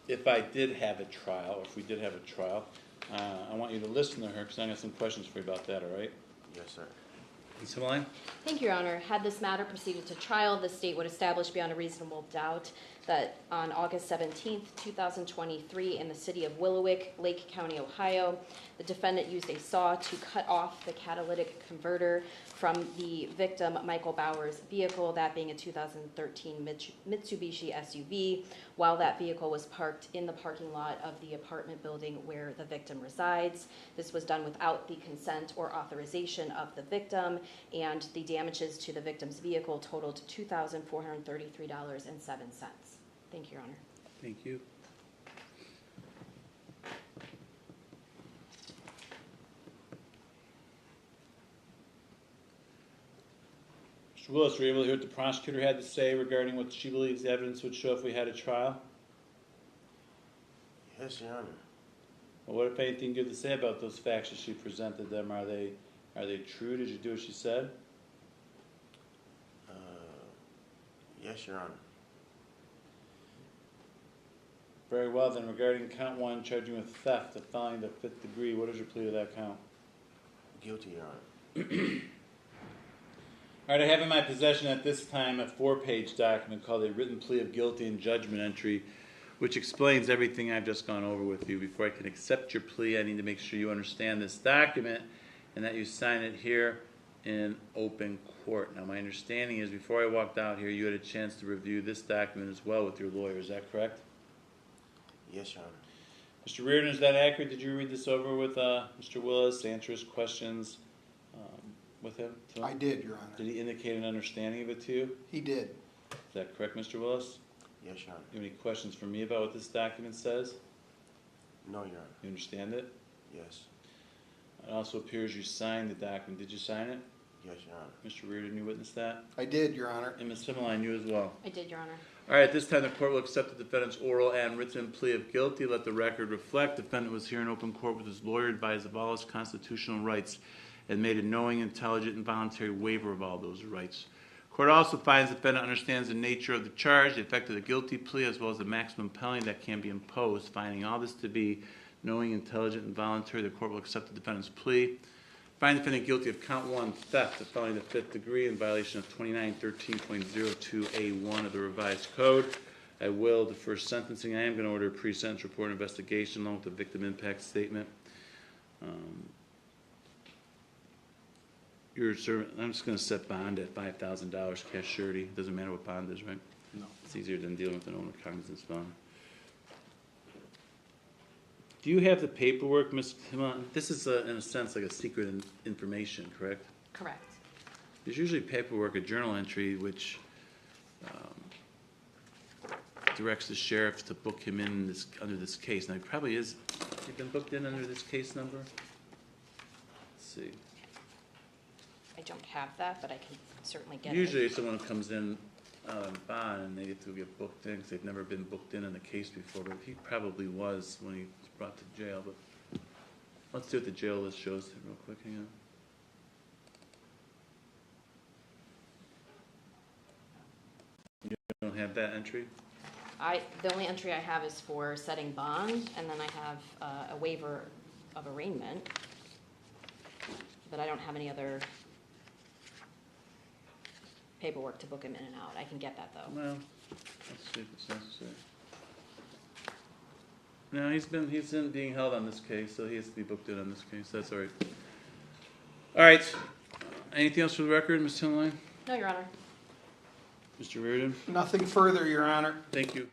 if I did have a trial, or if we did have a trial. I want you to listen to her because I got some questions for you about that, all right? Yes, sir. Ms. Himmeline? Thank you, Your Honor. Had this matter proceeded to trial, the state would establish beyond a reasonable doubt that on August 17th, 2023, in the city of Willowick, Lake County, Ohio, the defendant used a saw to cut off the catalytic converter from the victim, Michael Bauer's vehicle, that being a 2013 Mitsubishi SUV, while that vehicle was parked in the parking lot of the apartment building where the victim resides. This was done without the consent or authorization of the victim, and the damages to the victim's vehicle totaled $2,433.07. Thank you, Your Honor. Thank you. Mr. Willis, were you able to hear what the prosecutor had to say regarding what she believes the evidence would show if we had a trial? Yes, Your Honor. Well, what, if anything, good to say about those facts as she presented them? Are they true? Did you do what she said? Yes, Your Honor. Very well, then, regarding count 1, charging with theft, a felony to the 5th degree, what is your plea to that count? Guilty, Your Honor. All right, I have in my possession at this time a 4-page document called a written plea of guilty and judgment entry, which explains everything I've just gone over with you. Before I can accept your plea, I need to make sure you understand this document and that you sign it here in open court. Now, my understanding is before I walked out here, you had a chance to review this document as well with your lawyer. Is that correct? Yes, Your Honor. Mr. Reardon, is that accurate? Did you read this over with Mr. Willis, answer his questions with him? I did, Your Honor. Did he indicate an understanding of it to you? He did. Is that correct, Mr. Willis? Yes, Your Honor. Do you have any questions for me about what this document says? No, Your Honor. You understand it? Yes. It also appears you signed the document. Did you sign it? Yes, Your Honor. Mr. Reardon, you witnessed that? I did, Your Honor. And Ms. Himmeline, you as well. I did, Your Honor. All right, at this time, the court will accept the defendant's oral and written plea of guilty. Let the record reflect. The defendant was here in open court with his lawyer, advised of all his constitutional rights, and made a knowing, intelligent, and voluntary waiver of all those rights. Court also finds the defendant understands the nature of the charge, the effect of the guilty plea, as well as the maximum penalty that can be imposed. Finding all this to be knowing, intelligent, and voluntary, the court will accept the defendant's plea. Find defendant guilty of count 1 theft of felony to the 5th degree in violation of 2913.02A1 of the revised code. I will defer sentencing. I am going to order a pre-sentence report investigation along with the victim impact statement. I'm just going to set bond at $5,000 cash surety. Doesn't matter what bond is, right? No. It's easier than dealing with an owner cognizance bond. Do you have the paperwork, Ms. Hima? This is, in a sense, like a secret information, correct? Correct. There's usually paperwork, a journal entry, which directs the sheriff to book him in this, under this case. Now, he probably is, he been booked in under this case number? Let's see. I don't have that, but I can certainly get it. Usually someone comes in on bond and they get to get booked in because they've never been booked in a case before, but he probably was when he was brought to jail. But let's see what the jail list shows real quick. Hang on. You don't have that entry? The only entry I have is for setting bond, and then I have a waiver of arraignment, but I don't have any other paperwork to book him in and out. I can get that, though. Well, let's see if it's necessary. No, he's being held on this case, so he has to be booked in on this case. That's all right. All right. Anything else for the record, Ms. Tinline? No, Your Honor. Mr. Reardon? Nothing further, Your Honor. Thank you.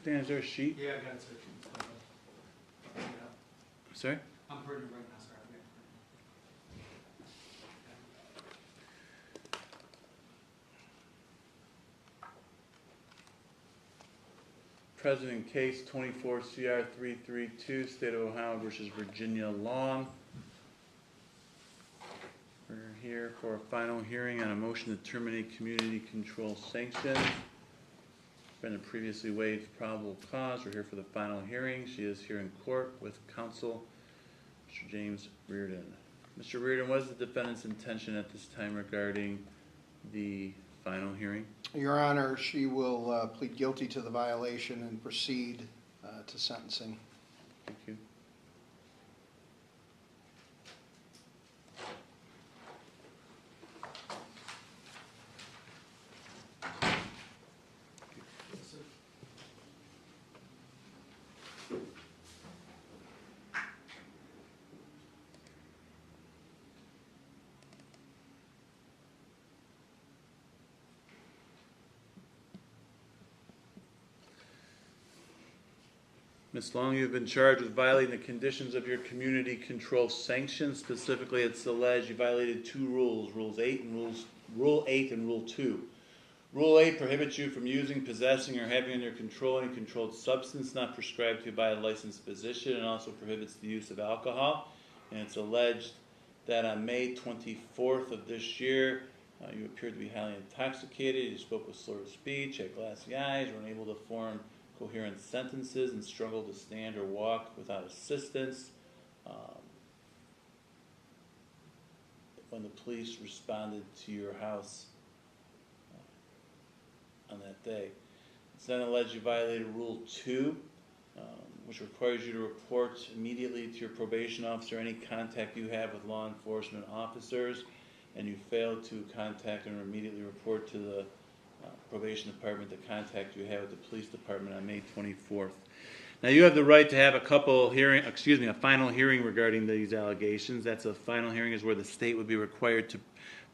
Dan, is there a sheet? Yeah, I got it. Yeah. Sorry? I'm printing right now, sorry. President case 24 CR 332, State of Ohio versus Virginia Long. We're here for a final hearing on a motion to terminate community control sanctions. Been a previously waived probable cause. We're here for the final hearing. She is here in court with counsel, Mr. James Reardon. Mr. Reardon, what is the defendant's intention at this time regarding the final hearing? Your Honor, she will plead guilty to the violation and proceed to sentencing. Thank you. Ms. Long, you've been charged with violating the conditions of your community control sanctions. Specifically, it's alleged you violated two rules, Rule 8 and Rule 2. Rule 8 prohibits you from using, possessing, or having under control any controlled substance not prescribed to you by a licensed physician, and also prohibits the use of alcohol. And it's alleged that on May 24th of this year, you appeared to be highly intoxicated, you spoke with slurred speech, had glassy eyes, were unable to form coherent sentences, and struggled to stand or walk without assistance. When the police responded to your house on that day. It's then alleged you violated Rule 2, which requires you to report immediately to your probation officer any contact you have with law enforcement officers, and you failed to contact and immediately report to the probation department the contact you had with the police department on May 24th. Now you have the right to have a final hearing regarding these allegations. That's a final hearing is where the state would be required to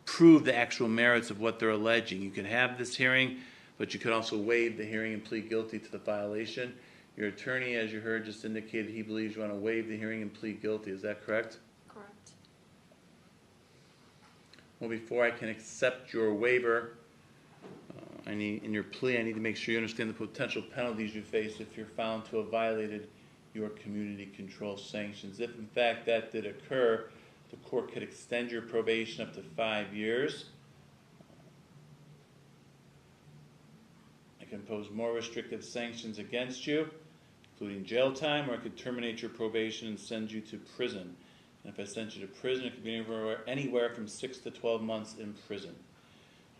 prove the actual merits of what they're alleging. You can have this hearing, but you could also waive the hearing and plead guilty to the violation. Your attorney, as you heard, just indicated he believes you want to waive the hearing and plead guilty. Is that correct? Correct. Well, before I can accept your waiver, in your plea, I need to make sure you understand the potential penalties you face if you're found to have violated your community control sanctions. If, in fact, that did occur, the court could extend your probation up to 5 years. It can impose more restrictive sanctions against you, including jail time, or it could terminate your probation and send you to prison. And if I sent you to prison, it could be anywhere from 6 to 12 months in prison.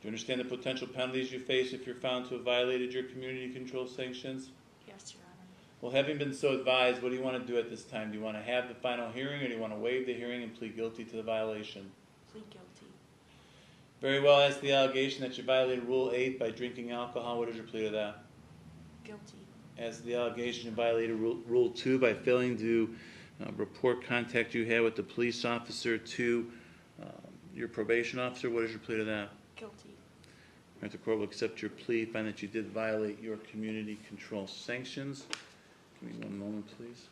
Do you understand the potential penalties you face if you're found to have violated your community control sanctions? Yes, Your Honor. Well, having been so advised, what do you want to do at this time? Do you want to have the final hearing, or do you want to waive the hearing and plead guilty to the violation? Plead guilty. Very well. As to the allegation that you violated Rule 8 by drinking alcohol, what is your plea to that? Guilty. As to the allegation you violated Rule 2 by failing to report contact you had with the police officer to your probation officer, what is your plea to that? Guilty. All right, the court will accept your plea, find that you did violate your community control sanctions. Give me one moment, please.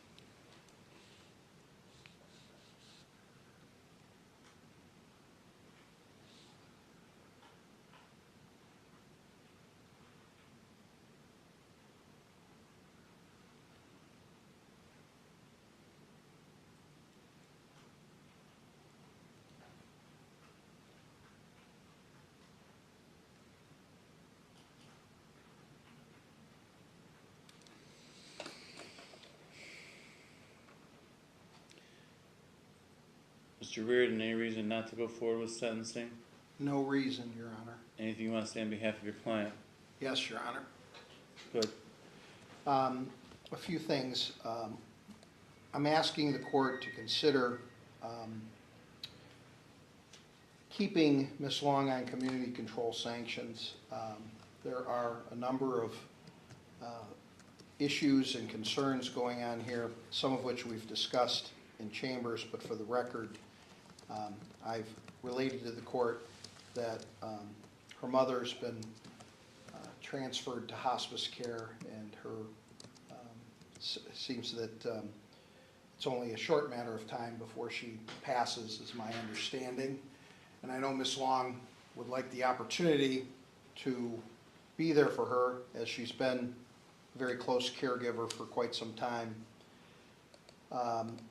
Mr. Reardon, any reason not to go forward with sentencing? No reason, Your Honor. Anything you want to say on behalf of your client? Yes, Your Honor. Good. A few things. I'm asking the court to consider keeping Ms. Long on community control sanctions. There are a number of issues and concerns going on here, some of which we've discussed in chambers, but for the record, I've related to the court that her mother's been transferred to hospice care, and her Seems that it's only a short matter of time before she passes, is my understanding. And I know Ms. Long would like the opportunity to be there for her, as she's been a very close caregiver for quite some time.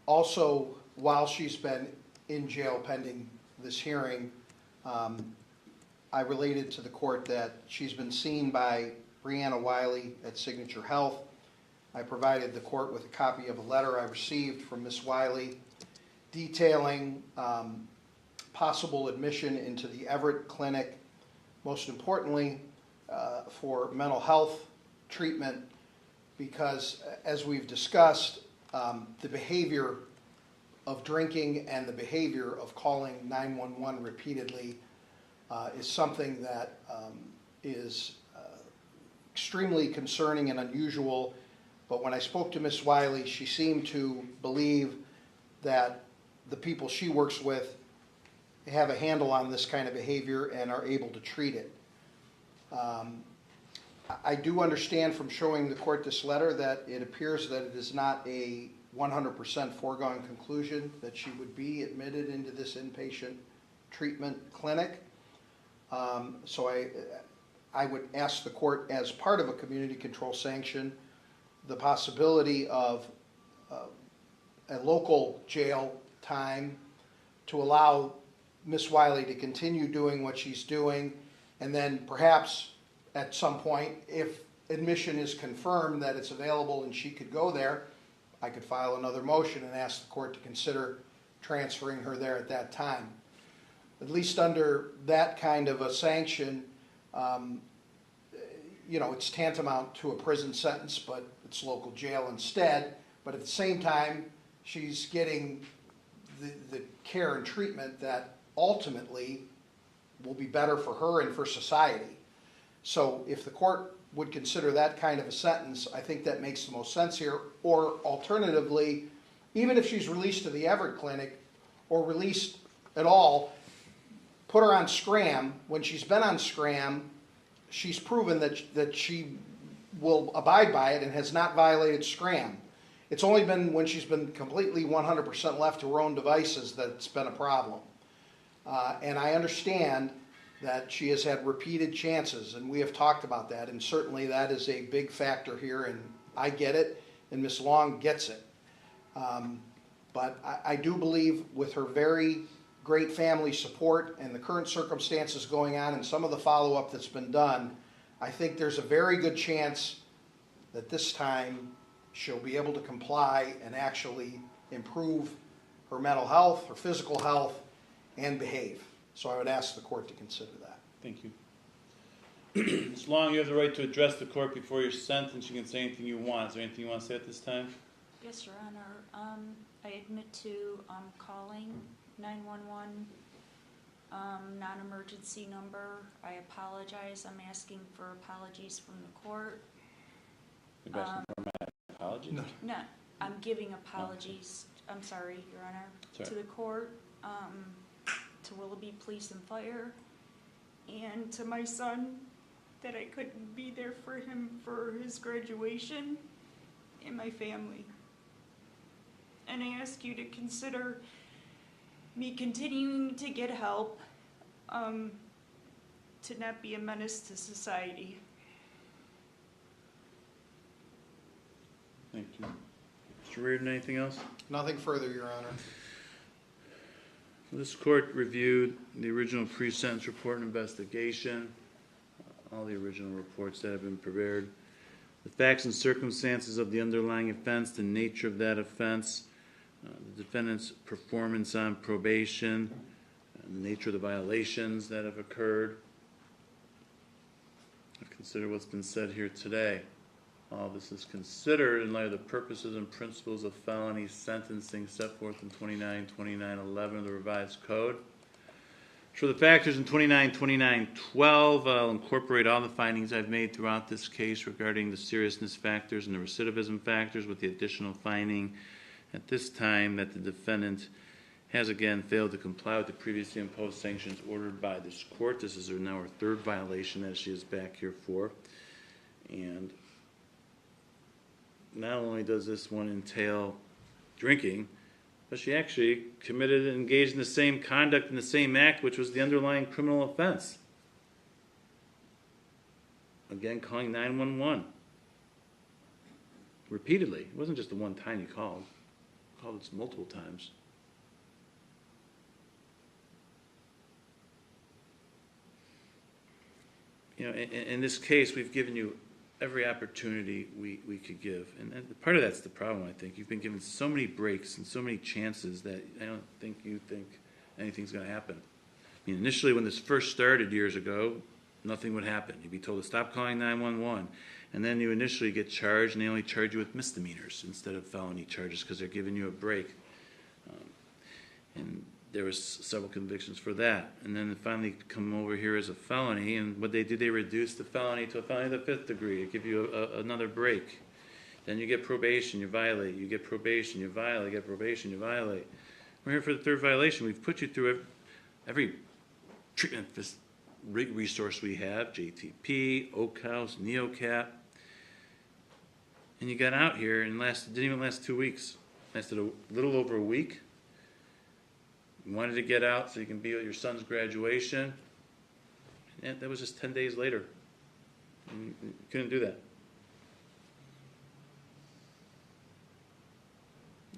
Also, while she's been in jail pending this hearing, I related to the court that she's been seen by Brianna Wiley at Signature Health. I provided the court with a copy of a letter I received from Ms. Wiley detailing possible admission into the Everett Clinic, most importantly for mental health treatment, because as we've discussed, the behavior of drinking and the behavior of calling 911 repeatedly is something that is extremely concerning and unusual. But when I spoke to Ms. Wiley, she seemed to believe that the people she works with have a handle on this kind of behavior and are able to treat it. I do understand from showing the court this letter that it appears that it is not a 100% foregone conclusion that she would be admitted into this inpatient treatment clinic. So I would ask the court, as part of a community control sanction, the possibility of a local jail time to allow Ms. Wiley to continue doing what she's doing, and then perhaps at some point, if admission is confirmed that it's available and she could go there, I could file another motion and ask the court to consider transferring her there at that time. At least under that kind of a sanction, it's tantamount to a prison sentence, but it's local jail instead. But at the same time, she's getting the care and treatment that ultimately will be better for her and for society. So if the court would consider that kind of a sentence, I think that makes the most sense here. Or alternatively, even if she's released to the Everett Clinic or released at all, put her on Scram. When she's been on Scram, she's proven that she will abide by it and has not violated Scram. It's only been when she's been completely 100% left to her own devices that it's been a problem. And I understand that she has had repeated chances, and we have talked about that, and certainly that is a big factor here, and I get it, and Ms. Long gets it. But I do believe with her very great family support and the current circumstances going on and some of the follow-up that's been done, I think there's a very good chance that this time she'll be able to comply and actually improve her mental health, her physical health, and behave. So I would ask the court to consider that. Thank you. Ms. Long, you have the right to address the court before you're sentenced. You can say anything you want. Is there anything you want to say at this time? Yes, Your Honor. I admit to calling 911, non-emergency number. I apologize. I'm asking for apologies from the court. You're asking for my apologies? No, I'm giving apologies, I'm sorry, Your Honor, to the court, to Willoughby Police and Fire, and to my son, that I couldn't be there for him for his graduation, and my family. And I ask you to consider me continuing to get help, to not be a menace to society. Thank you. Mr. Reardon, anything else? Nothing further, Your Honor. This court reviewed the original pre-sentence report and investigation, all the original reports that have been prepared, the facts and circumstances of the underlying offense, the nature of that offense, the defendant's performance on probation, the nature of the violations that have occurred. Consider what's been said here today. All this is considered in light of the purposes and principles of felony sentencing set forth in 292911 of the revised code. For the factors in 292912, I'll incorporate all the findings I've made throughout this case regarding the seriousness factors and the recidivism factors, with the additional finding at this time that the defendant has again failed to comply with the previously imposed sanctions ordered by this court. This is now her third violation that she is back here for. And not only does this one entail drinking, but she actually committed and engaged in the same conduct in the same act, which was the underlying criminal offense. Again, calling 911. Repeatedly. It wasn't just the one time you called. You called it multiple times. You know, in this case, we've given you every opportunity we could give. And part of that's the problem, I think. You've been given so many breaks and so many chances that I don't think you think anything's going to happen. I mean, initially when this first started years ago, nothing would happen. You'd be told to stop calling 911. And then you initially get charged, and they only charge you with misdemeanors instead of felony charges because they're giving you a break. And there was several convictions for that. And then it finally come over here as a felony, and what they do, they reduce the felony to a felony of the 5th degree. They give you another break. Then you get probation, you violate. You get probation, you violate. You get probation, you violate. We're here for the 3rd violation. We've put you through every treatment resource we have, JTP, Oak House, NeoCap. And you got out here and didn't even last 2 weeks. Lasted a little over a week. You wanted to get out so you can be at your son's graduation. And that was just 10 days later. You couldn't do that.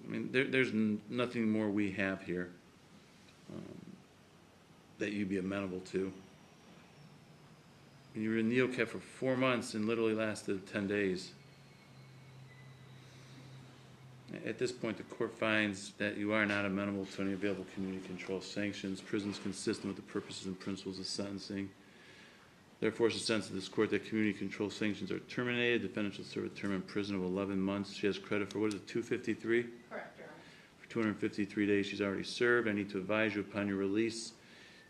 I mean, there's nothing more we have here that you'd be amenable to. You were in NeoCap for 4 months and literally lasted 10 days. At this point, the court finds that you are not amenable to any available community control sanctions. Prison is consistent with the purposes and principles of sentencing. Therefore, it's a sense of this court that community control sanctions are terminated. Defendant shall serve a term in prison of 11 months. She has credit for, what is it, 253? Correct, Your Honor. For 253 days she's already served. I need to advise you upon your release.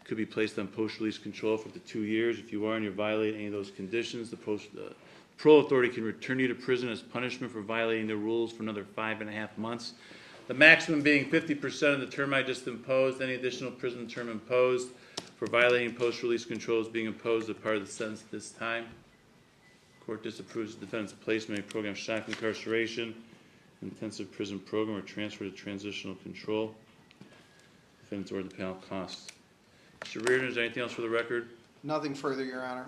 Could be placed on post-release control for up to 2 years. If you are and you're violating any of those conditions, the parole authority can return you to prison as punishment for violating the rules for another 5.5 months. The maximum being 50% of the term I just imposed. Any additional prison term imposed for violating post-release control is being imposed as part of the sentence at this time. Court disapproves the defendant's placement in a program of shock incarceration, intensive prison program, or transfer to transitional control. Defendant's ordered to pay all costs. Mr. Reardon, is there anything else for the record? Nothing further, Your Honor.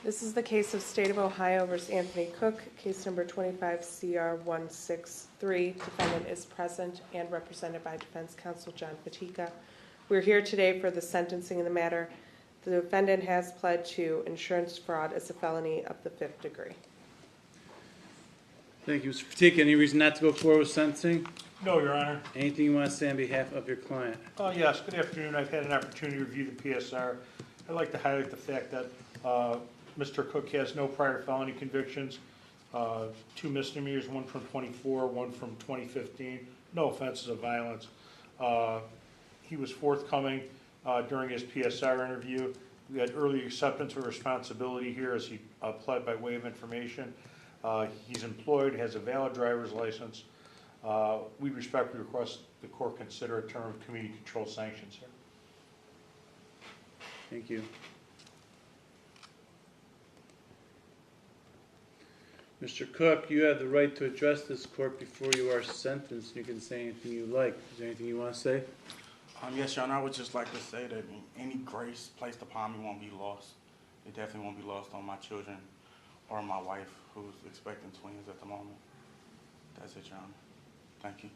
This is the case of State of Ohio versus Anthony Cook, case number 25 CR 163. Defendant is present and represented by defense counsel John Fatika. We're here today for the sentencing in the matter. The defendant has pled to insurance fraud as a felony of the 5th degree. Thank you. Mr. Fatika, any reason not to go forward with sentencing? No, Your Honor. Anything you want to say on behalf of your client? Yes, good afternoon. I've had an opportunity to review the PSR. I'd like to highlight the fact that Mr. Cook has no prior felony convictions, 2 misdemeanors, one from 24, one from 2015, no offenses of violence. He was forthcoming during his PSR interview. We had early acceptance of responsibility here as he pled by way of information. He's employed, has a valid driver's license. We respectfully request the court consider a term of community control sanctions here. Thank you. Mr. Cook, you have the right to address this court before you are sentenced. You can say anything you like. Is there anything you want to say? Yes, Your Honor, I would just like to say that any grace placed upon me won't be lost. It definitely won't be lost on my children or my wife, who's expecting twins at the moment. That's it, Your Honor. Thank you.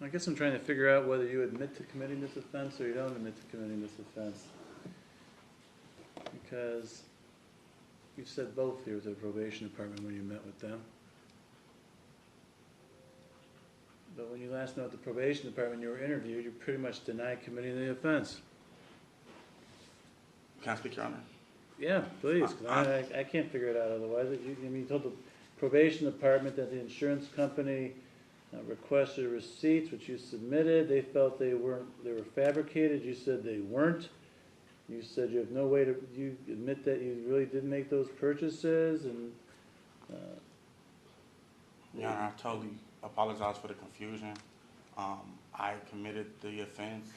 I guess I'm trying to figure out whether you admit to committing this offense or you don't admit to committing this offense. Because you said both here with the probation department when you met with them. But when you last met with the probation department, you were interviewed, you pretty much denied committing the offense. Can I speak, Your Honor? Yeah, please, 'cause I can't figure it out otherwise. You told the probation department that the insurance company requested receipts, which you submitted. They felt they were fabricated. You said they weren't. You said you have no way to, you admit that you really did make those purchases, and Your Honor, I totally apologize for the confusion. I committed the offense.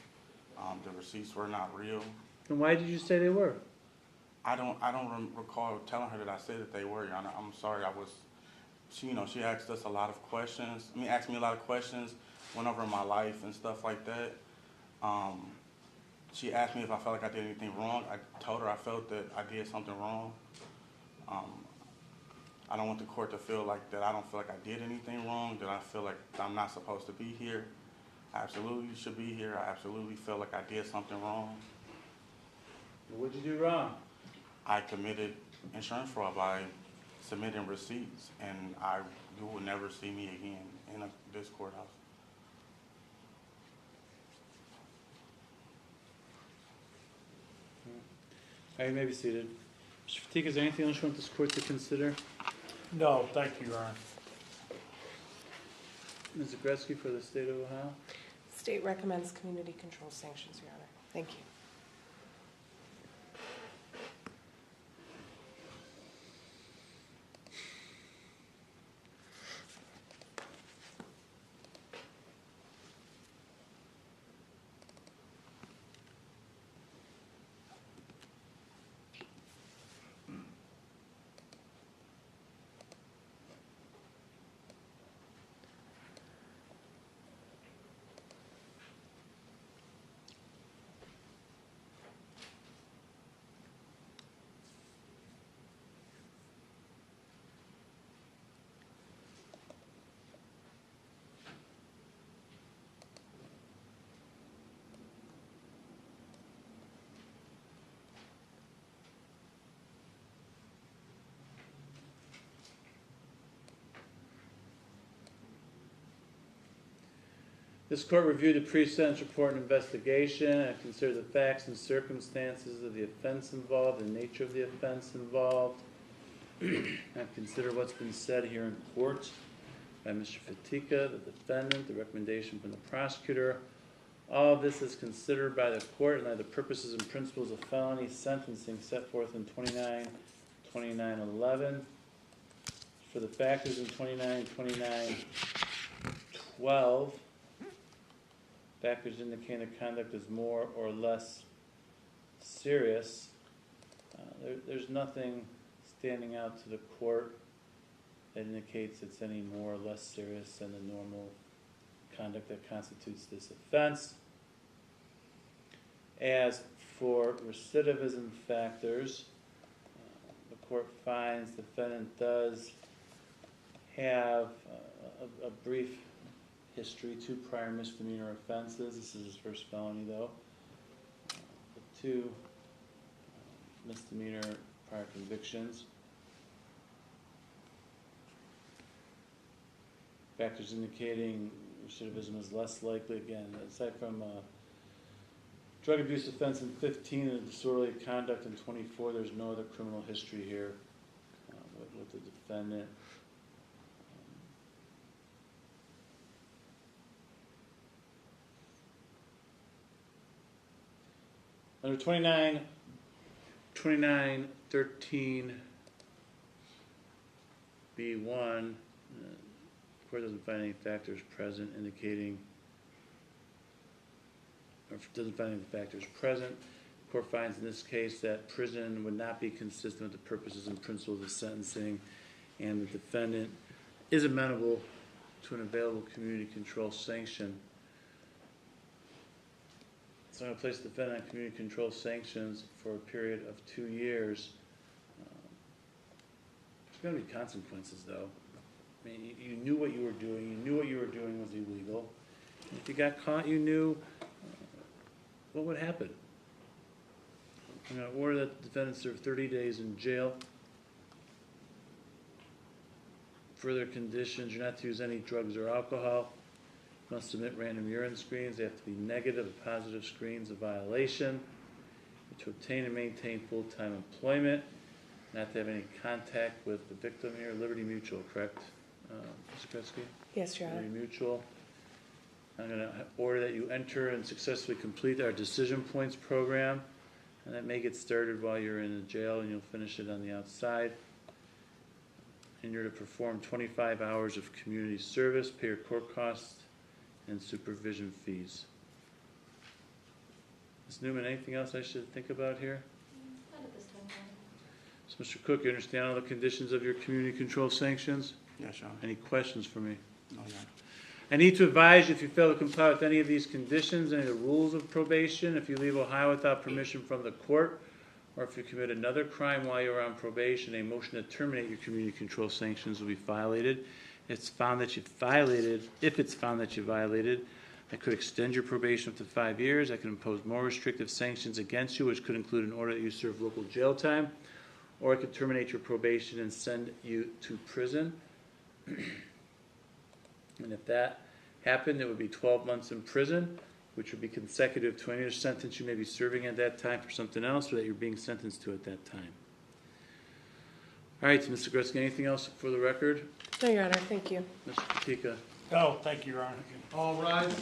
The receipts were not real. then why did you say they were? I don't recall telling her that I said that they were, Your Honor. I'm sorry. She asked us a lot of questions. Asked me a lot of questions, went over my life and stuff like that. She asked me if I felt like I did anything wrong. I told her I felt that I did something wrong. I don't want the court to feel like that I don't feel like I did anything wrong, that I feel like I'm not supposed to be here. I absolutely should be here. I absolutely feel like I did something wrong. What did you do wrong? I committed insurance fraud by submitting receipts, and you will never see me again in this courthouse. All right, you may be seated. Mr. Fatika, is there anything else you want this court to consider? No, thank you, Your Honor. Ms. Zagreski for the state of Ohio. State recommends community control sanctions, Your Honor. Thank you. This court reviewed the pre-sentence report and investigation and considered the facts and circumstances of the offense involved, the nature of the offense involved. I've considered what's been said here in court by Mr. Fatika, the defendant, the recommendation from the prosecutor. All of this is considered by the court and are the purposes and principles of felony sentencing set forth in 29:11. For the factors in 29:12, factors indicating the conduct is more or less serious. There's nothing standing out to the court that indicates it's any more or less serious than the normal conduct that constitutes this offense. As for recidivism factors, the court finds the defendant does have a brief history, 2 prior misdemeanor offenses. This is his first felony, though. The 2 misdemeanor prior convictions. Factors indicating recidivism is less likely, again, aside from drug abuse offense in 15 and disorderly conduct in 24, there's no other criminal history here with the defendant. Under 29:13 B1, the court doesn't find any factors present indicating, or doesn't find any factors present. The court finds in this case that prison would not be consistent with the purposes and principles of sentencing, and the defendant is amenable to an available community control sanction. So I'm going to place the defendant on community control sanctions for a period of 2 years. There's going to be consequences, though. I mean, you knew what you were doing. You knew what you were doing was illegal. And if you got caught, you knew what would happen. I'm going to order that the defendant serve 30 days in jail. Further conditions, you're not to use any drugs or alcohol. Must submit random urine screens. They have to be negative. A positive screen's a violation. To obtain and maintain full-time employment. Not to have any contact with the victim here. Liberty Mutual, correct, Mr. Kretzky? Yes, Your Honor. Liberty Mutual. I'm going to order that you enter and successfully complete our Decision Points program. And that may get started while you're in the jail, and you'll finish it on the outside. And you're to perform 25 hours of community service, pay your court costs, and supervision fees. Ms. Newman, anything else I should think about here? Not at this time, So, Mr. Cook, you understand all the conditions of your community control sanctions? Yes, Your Honor. Any questions for me? No, Your Honor. I need to advise you, if you fail to comply with any of these conditions, any of the rules of probation, if you leave Ohio without permission from the court, or if you commit another crime while you're on probation, a motion to terminate your community control sanctions will be violated. If it's found that you violated, I could extend your probation up to 5 years. I could impose more restrictive sanctions against you, which could include an order that you serve local jail time, or I could terminate your probation and send you to prison. And if that happened, it would be 12 months in prison, which would be consecutive to any other sentence you may be serving at that time for something else, or that you're being sentenced to at that time. All right, Mr. Gretzky, anything else for the record? No, Your Honor, thank you. Mr. Patika? Oh, thank you, Your Honor. All rise.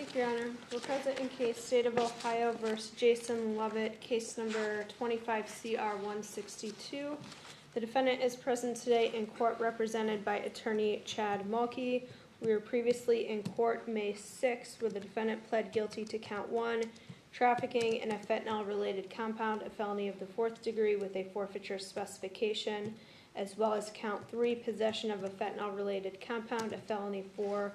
Thank you, Your Honor. We're present in case State of Ohio versus Jason Lovett, case number 25CR162. The defendant is present today in court represented by attorney Chad Mulkey. We were previously in court May 6th, where the defendant pled guilty to count 1, trafficking in a fentanyl-related compound, a felony of the 4th degree with a forfeiture specification, as well as count 3, possession of a fentanyl-related compound, a felony 4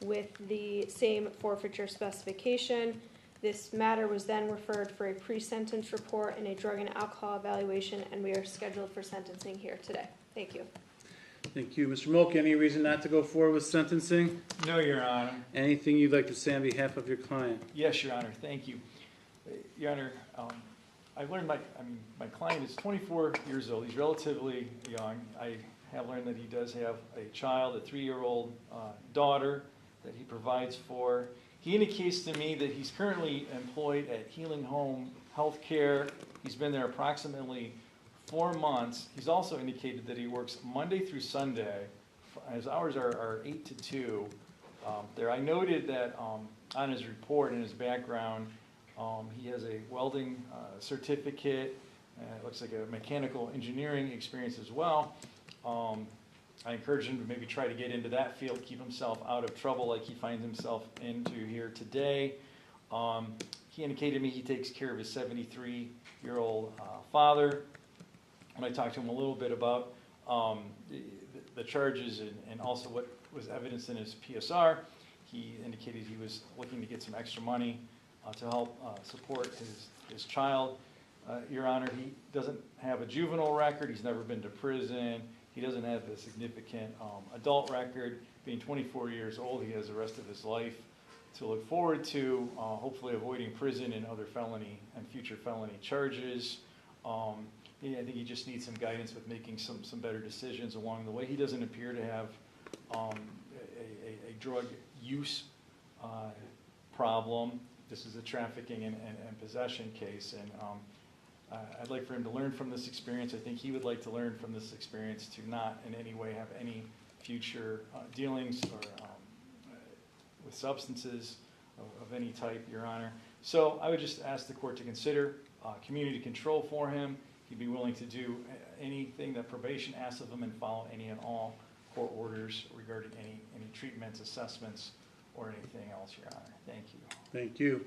with the same forfeiture specification. This matter was then referred for a pre-sentence report and a drug and alcohol evaluation, and we are scheduled for sentencing here today. Thank you. Thank you. Mr. Mulkey, any reason not to go forward with sentencing? No, Your Honor. Anything you'd like to say on behalf of your client? Yes, Your Honor, thank you. Your Honor, I've learned my client is 24 years old. He's relatively young. I have learned that he does have a child, a 3-year-old daughter that he provides for. He indicates to me that he's currently employed at Healing Home Healthcare. He's been there approximately 4 months. He's also indicated that he works Monday through Sunday. His hours are 8 to 2 there. I noted that on his report and his background, he has a welding certificate. It looks like a mechanical engineering experience as well. I encourage him to maybe try to get into that field, keep himself out of trouble like he finds himself into here today. He indicated to me he takes care of his 73-year-old father. When I talked to him a little bit about the charges and also what was evidenced in his PSR, he indicated he was looking to get some extra money to help support his child. Your Honor, he doesn't have a juvenile record. He's never been to prison. He doesn't have a significant adult record. Being 24 years old, he has the rest of his life to look forward to, hopefully avoiding prison and other felony and future felony charges. I think he just needs some guidance with making some better decisions along the way. He doesn't appear to have a drug use problem. This is a trafficking and possession case, and I'd like for him to learn from this experience. I think he would like to learn from this experience to not in any way have any future dealings or with substances of any type, Your Honor. So I would just ask the court to consider community control for him. He'd be willing to do anything that probation asks of him and follow any and all court orders regarding any treatments, assessments, or anything else, Your Honor. Thank you. Thank you.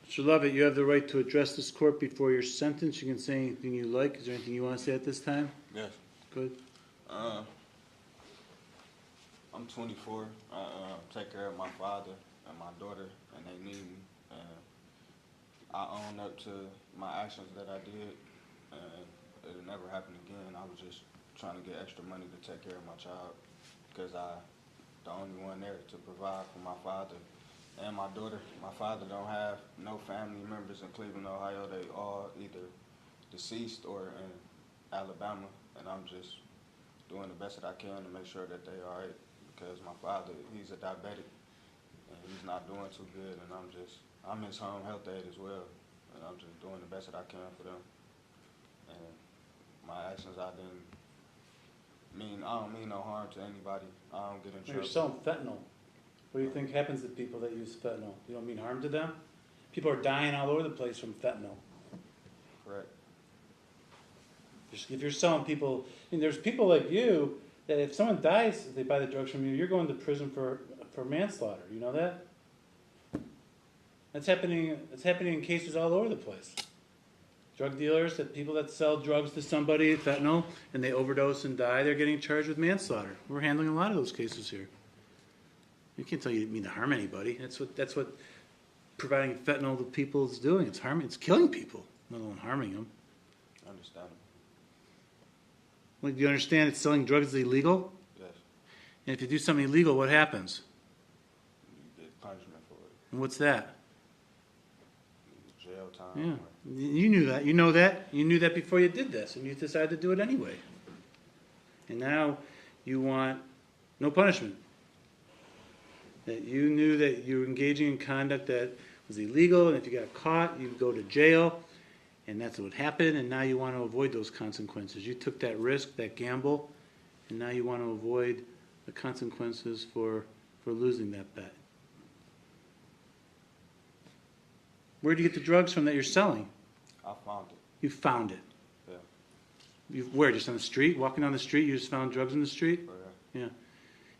Mr. Lovett, you have the right to address this court before your sentence. You can say anything you like. Is there anything you want to say at this time? Yes. Good. I'm 24. I take care of my father and my daughter, and they need me. I own up to my actions that I did, and it'll never happen again. I was just trying to get extra money to take care of my child because I'm the only one there to provide for my father and my daughter. My father don't have no family members in Cleveland, Ohio. They all either deceased or in Alabama, and I'm just doing the best that I can to make sure that they are all right because my father, he's a diabetic, and he's not doing too good, and I'm his home health aide as well, and I'm just doing the best that I can for them. And my actions, I don't mean no harm to anybody. I don't get in trouble. You're selling fentanyl. What do you think happens to people that use fentanyl? You don't mean harm to them? People are dying all over the place from fentanyl. Correct. If you're selling people, there's people like you that if someone dies, they buy the drugs from you, you're going to prison for manslaughter. You know that? That's happening. It's happening in cases all over the place. Drug dealers, people that sell drugs to somebody, fentanyl, and they overdose and die, they're getting charged with manslaughter. We're handling a lot of those cases here. You can't tell you didn't mean to harm anybody. That's what providing fentanyl to people is doing. It's killing people, let alone harming them. Understandable. Well, do you understand that selling drugs is illegal? Yes. And if you do something illegal, what happens? You get punishment for it. And what's that? Jail time. Yeah. You knew that. You know that. You knew that before you did this, and you decided to do it anyway. And now you want no punishment. That you knew that you were engaging in conduct that was illegal, and if you got caught, you'd go to jail, and that's what happened, and now you want to avoid those consequences. You took that risk, that gamble, and now you want to avoid the consequences for losing that bet. Where do you get the drugs from that you're selling? I found it. You found it. Yeah. Where, just on the street? Walking down the street, you just found drugs in the street? Yeah. Yeah.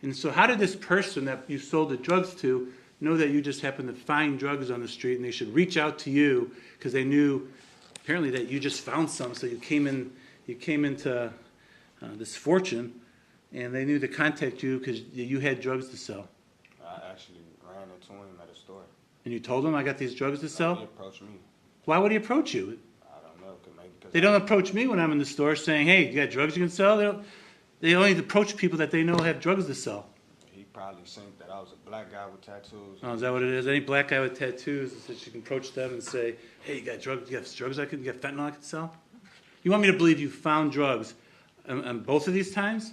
And so how did this person that you sold the drugs to know that you just happened to find drugs on the street and they should reach out to you because they knew apparently that you just found some, so you came into this fortune and they knew to contact you because you had drugs to sell? I actually ran into him at a store. And you told him, I got these drugs to sell? He approached me. Why would he approach you? I don't know, maybe because They don't approach me when I'm in the store saying, hey, you got drugs you can sell? They only approach people that they know have drugs to sell. he probably think that I was a black guy with tattoos. Oh, is that what it is? Any black guy with tattoos that you can approach them and say, hey, you got drugs you got fentanyl I can sell? You want me to believe you found drugs on both of these times?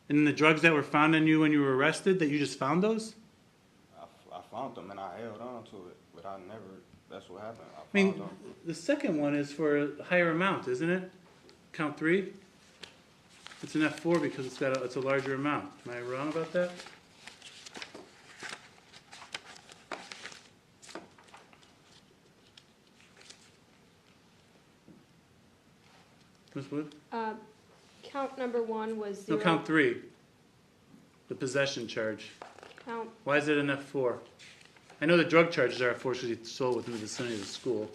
And then the drugs that were found on you when you were arrested, that you just found those? I found them and I held on to it, but I never, that's what happened. I I mean, found them. the second one is for a higher amount, isn't it? Count 3? It's an F4 because it's a larger amount. Am I wrong about that? Ms. Wood? Count number 1 was No, 0. count 3. The possession charge. Count, Why is it an F4? I know the drug charges are F4 because you sold within the vicinity of the school.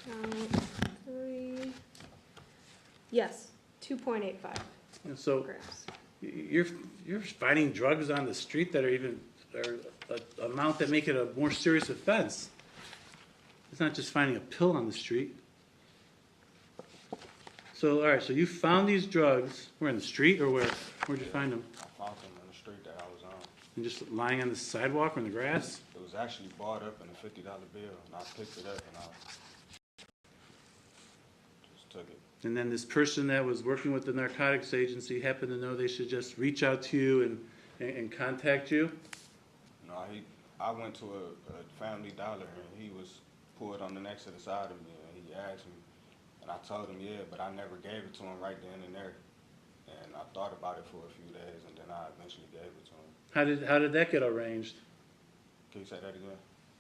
count 3. Yes, 2.85 And so grams. you're finding drugs on the street that are an amount that make it a more serious offense. It's not just finding a pill on the street. So, all right, so you found these drugs, where, in the street or where? Where'd you find them? I found them in the street that I was on. And just lying on the sidewalk or in the grass? It was actually bought up in a $50 bill, and I picked it up and I just took it. And then this person that was working with the narcotics agency happened to know they should just reach out to you and contact you? No, I went to a Family Dollar and he was pulled on the next to the side of me and he asked me, and I told him yeah, but I never gave it to him right then and there. And I thought about it for a few days and then I eventually gave it to him. How did that get arranged? Can you say that again?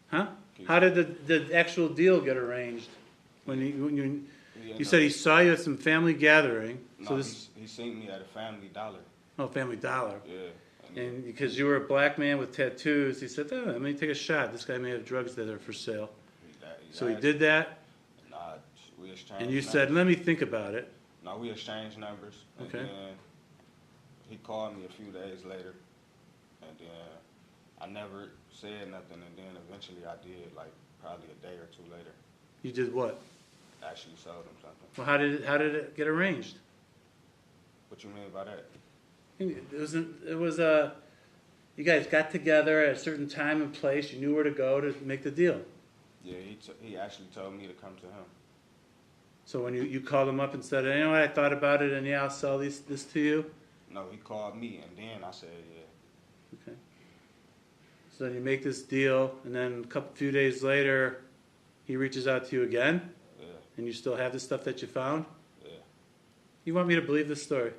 Huh? How did the actual deal get arranged? When you said he saw you at some family gathering. No, he seen me at a Family Dollar. Oh, Family Dollar. Yeah. And because you were a black man with tattoos, he said, oh, let me take a shot. This guy may have drugs that are for sale. So he did that, Nah, we exchanged and you numbers. said, let me think about it. No, we exchanged numbers. And Okay. then he called me a few days later. And then I never said nothing. And then eventually I did, like probably a day or two later. You did what? Actually sold him something. Well, how did it get arranged? What you mean by that? It was you guys got together at a certain time and place. You knew where to go to make the deal. Yeah, he actually told me to come to him. So when you called him up and said, you know what, I thought about it, and yeah, I'll sell this to you. No, he called me, and then I said yeah. Okay. So then you make this deal, and then a few days later, he reaches out to you again, Yeah, and you still have the stuff that you found. yeah. You want me to believe this story?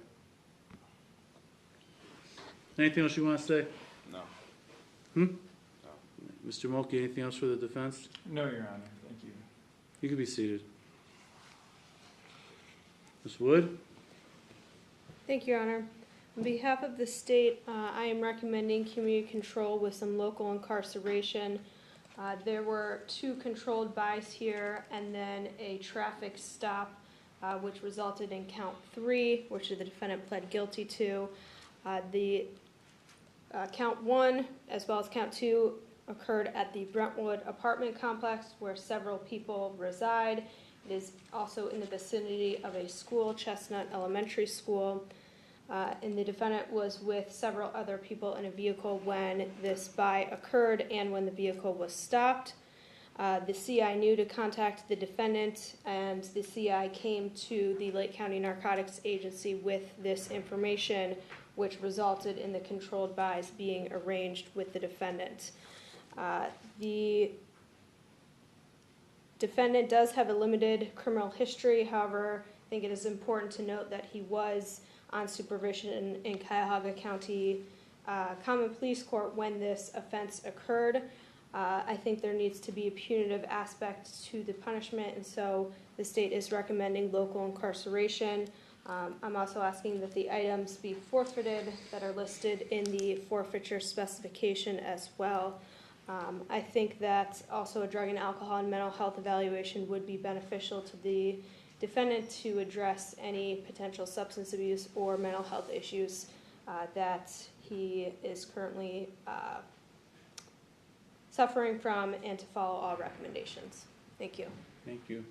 Anything else you want to say? No. Hmm? Mr. Mulkey, anything else for the defense? No, Your Honor, thank you. You can be seated. Ms. Wood? Thank you, Your Honor. On behalf of the state, I am recommending community control with some local incarceration. There were 2 controlled buys here and then a traffic stop, which resulted in count 3, which the defendant pled guilty to. The count 1 as well as count 2 occurred at the Brentwood apartment complex where several people reside. It is also in the vicinity of a school, Chestnut Elementary School. And the defendant was with several other people in a vehicle when this buy occurred and when the vehicle was stopped. The CI knew to contact the defendant, and the CI came to the Lake County Narcotics Agency with this information, which resulted in the controlled buys being arranged with the defendant. The defendant does have a limited criminal history. However, I think it is important to note that he was on supervision in Cuyahoga County Common Police Court when this offense occurred. I think there needs to be a punitive aspect to the punishment, and so the state is recommending local incarceration. I'm also asking that the items be forfeited that are listed in the forfeiture specification as well. I think that also a drug and alcohol and mental health evaluation would be beneficial to the defendant to address any potential substance abuse or mental health issues that he is currently suffering from, and to follow all recommendations. Thank you. Thank you.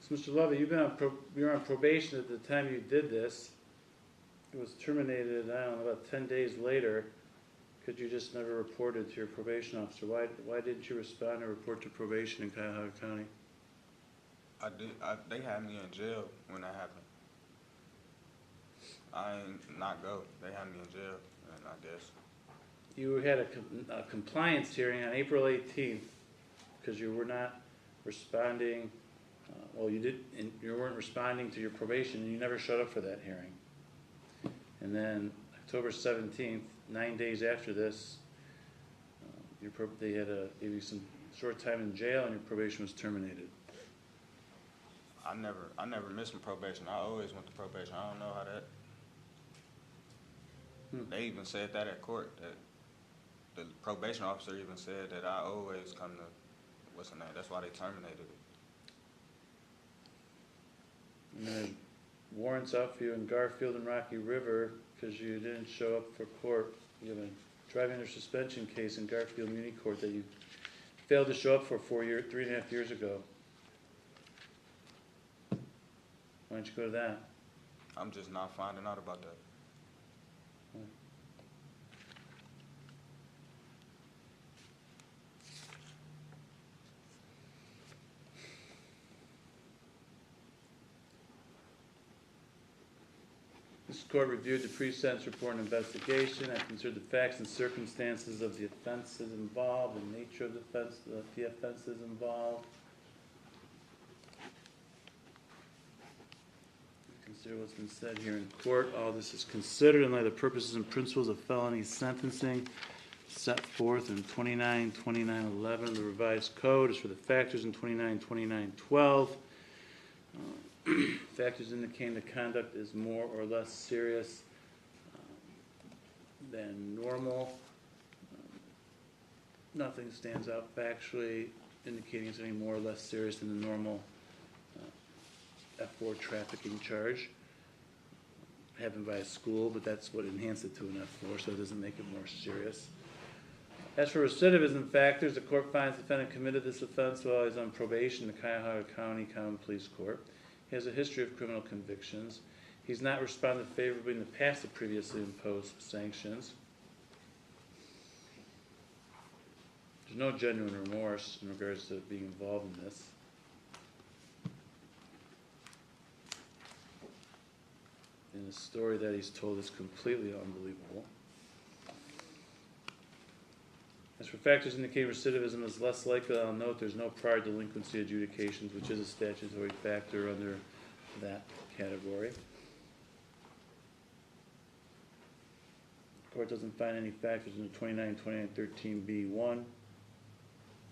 So, Mr. Lovett, you were on probation at the time you did this. It was terminated, I don't know, about 10 days later. Could you just never report it to your probation officer? Why didn't you respond and report to probation in Cuyahoga County? They had me in jail when that happened. I ain't not go. They had me in jail, and I guess. You had a compliance hearing on April 18th because you were not responding. Well, you weren't responding to your probation, and you never showed up for that hearing. And then October 17th, 9 days after this, they had gave you some short time in jail, and your probation was terminated. I never missed my probation. I always went to probation. I don't know how that. They even said that at court. That the probation officer even said that I always come to what's the name. That's why they terminated it. And then warrants out for you in Garfield and Rocky River because you didn't show up for court. You have a driving under suspension case in Garfield Muni Court that you failed to show up for 3.5 years ago. Why don't you go to that? I'm just not finding out about that. This court reviewed the pre-sentence report and investigation. I considered the facts and circumstances of the offenses involved, the nature of the offenses involved. Consider what's been said here in court. All this is considered in light of the purposes and principles of felony sentencing set forth in 29-2911 of the revised code. As for the factors in 29-2912, factors indicating the conduct is more or less serious than normal. Nothing stands out factually indicating it's any more or less serious than the normal F4 trafficking charge. Happened by a school, but that's what enhanced it to an F4, so it doesn't make it more serious. As for recidivism factors, the court finds the defendant committed this offense while he's on probation in the Cuyahoga County Common Police Court. He has a history of criminal convictions. He's not responded favorably in the past to previously imposed sanctions. There's no genuine remorse in regards to being involved in this. And the story that he's told is completely unbelievable. As for factors indicating recidivism is less likely, I'll note there's no prior delinquency adjudications, which is a statutory factor under that category. The court doesn't find any factors in the 29-2913B1.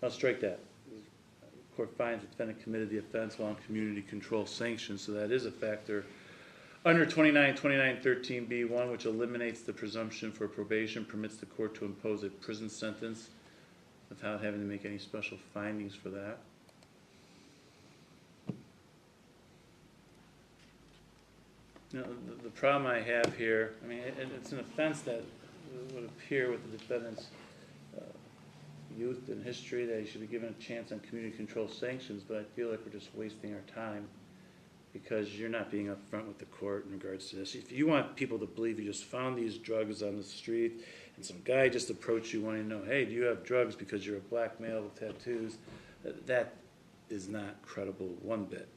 I'll strike that. The court finds the defendant committed the offense while on community control sanctions, so that is a factor under 29-2913B1, which eliminates the presumption for probation, permits the court to impose a prison sentence without having to make any special findings for that. You know, the problem I have here, I mean, it's an offense that would appear with the defendant's youth and history, that he should be given a chance on community control sanctions, but I feel like we're just wasting our time because you're not being upfront with the court in regards to this. If you want people to believe you just found these drugs on the street and some guy just approached you wanting to know, hey, do you have drugs because you're a black male with tattoos, that is not credible one bit.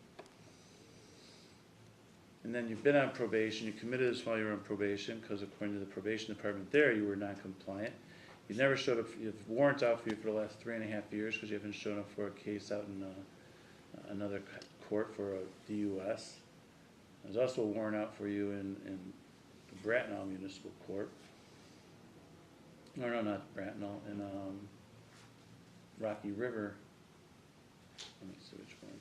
And then you've been on probation, you committed this while you were on probation, because according to the probation department there, you were non-compliant. You never showed up, you have warrants out for you for the last 3.5 years because you haven't shown up for a case out in another court for a DUS. There's also a warrant out for you in Bracknell Municipal Court. No, not Bracknell, in Rocky River. Let me see which one.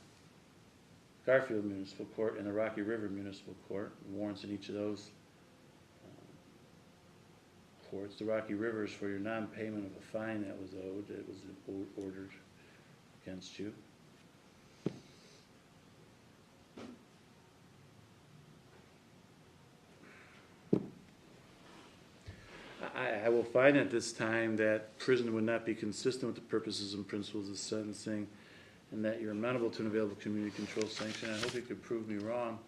Garfield Municipal Court and the Rocky River Municipal Court. Warrants in each of those courts. The Rocky River is for your non-payment of a fine that was owed. It was ordered against you. I will find at this time that prison would not be consistent with the purposes and principles of sentencing, and that you're amenable to an available community control sanction. I hope you could prove me wrong.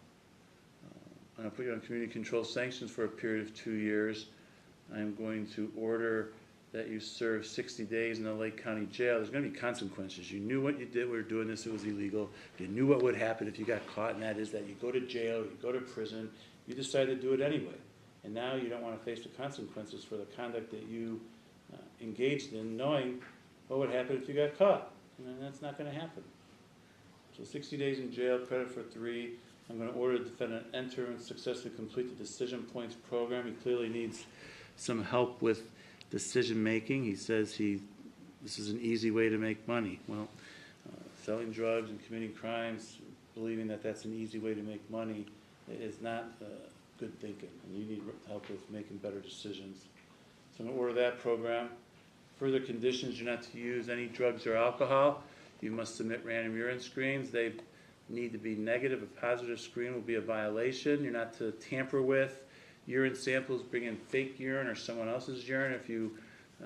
I'm going to put you on community control sanctions for a period of 2 years. I'm going to order that you serve 60 days in the Lake County Jail. There's going to be consequences. You knew what you did when you were doing this, it was illegal. You knew what would happen if you got caught, and that is that you go to jail, you go to prison, you decide to do it anyway. And now you don't want to face the consequences for the conduct that you engaged in, knowing what would happen if you got caught. And that's not going to happen. So 60 days in jail, credit for 3. I'm going to order the defendant enter and successfully complete the decision points program. He clearly needs some help with decision making. He says this is an easy way to make money. Well, selling drugs and committing crimes, believing that that's an easy way to make money is not good thinking, and you need help with making better decisions. So I'm going to order that program. Further conditions: you're not to use any drugs or alcohol. You must submit random urine screens. They need to be negative. A positive screen will be a violation. You're not to tamper with urine samples, bring in fake urine or someone else's urine. If you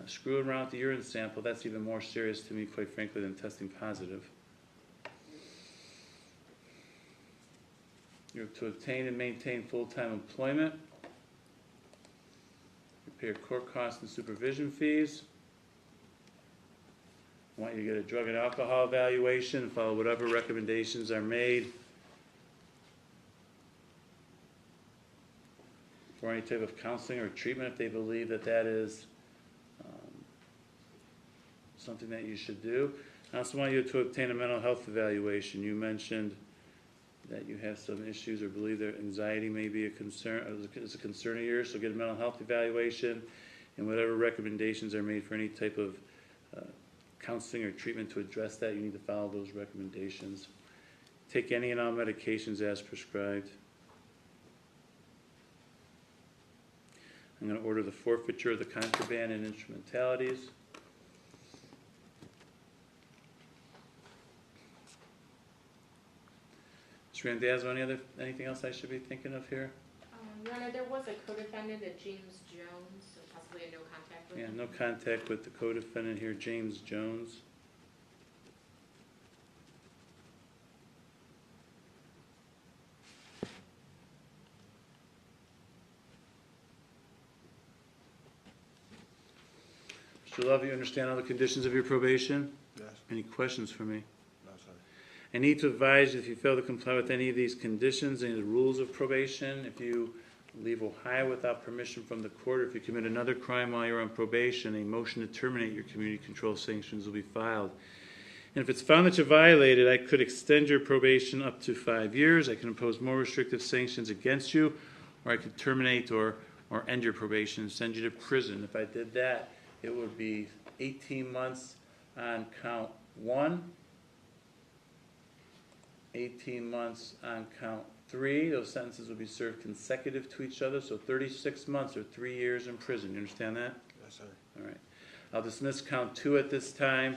screw around with the urine sample, that's even more serious to me, quite frankly, than testing positive. You're to obtain and maintain full-time employment. You pay your court costs and supervision fees. I want you to get a drug and alcohol evaluation and follow whatever recommendations are made for any type of counseling or treatment if they believe that that is something that you should do. I also want you to obtain a mental health evaluation. You mentioned that you have some issues or believe that anxiety may be a concern, is a concern of yours, so get a mental health evaluation, and whatever recommendations are made for any type of counseling or treatment to address that, you need to follow those recommendations. Take any and all medications as prescribed. I'm going to order the forfeiture of the contraband and instrumentalities. Mr. Randazzo, anything else I should be thinking of here? Your Honor, there was a co-defendant, James Jones, so possibly a no contact with him. Yeah, no contact with the co-defendant here, James Jones. Mr. Love, you understand all the conditions of your probation? Yes. Any questions for me? No, sir. I need to advise you, if you fail to comply with any of these conditions, any of the rules of probation, if you leave Ohio without permission from the court, or if you commit another crime while you're on probation, a motion to terminate your community control sanctions will be filed. And if it's found that you violated, I could extend your probation up to 5 years. I can impose more restrictive sanctions against you, or I could terminate or end your probation and send you to prison. If I did that, it would be 18 months on count 1, 18 months on count 3. Those sentences would be served consecutive to each other, so 36 months or 3 years in prison. You understand that? Yes, sir. All right. I'll dismiss count 2 at this time.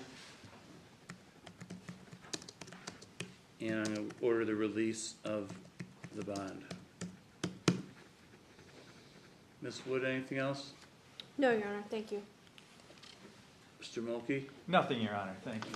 And I'm going to order the release of the bond. Ms. Wood, anything else? No, Your Honor, thank you. Mr. Mr. Mulkey? Nothing, Your Honor, thank you.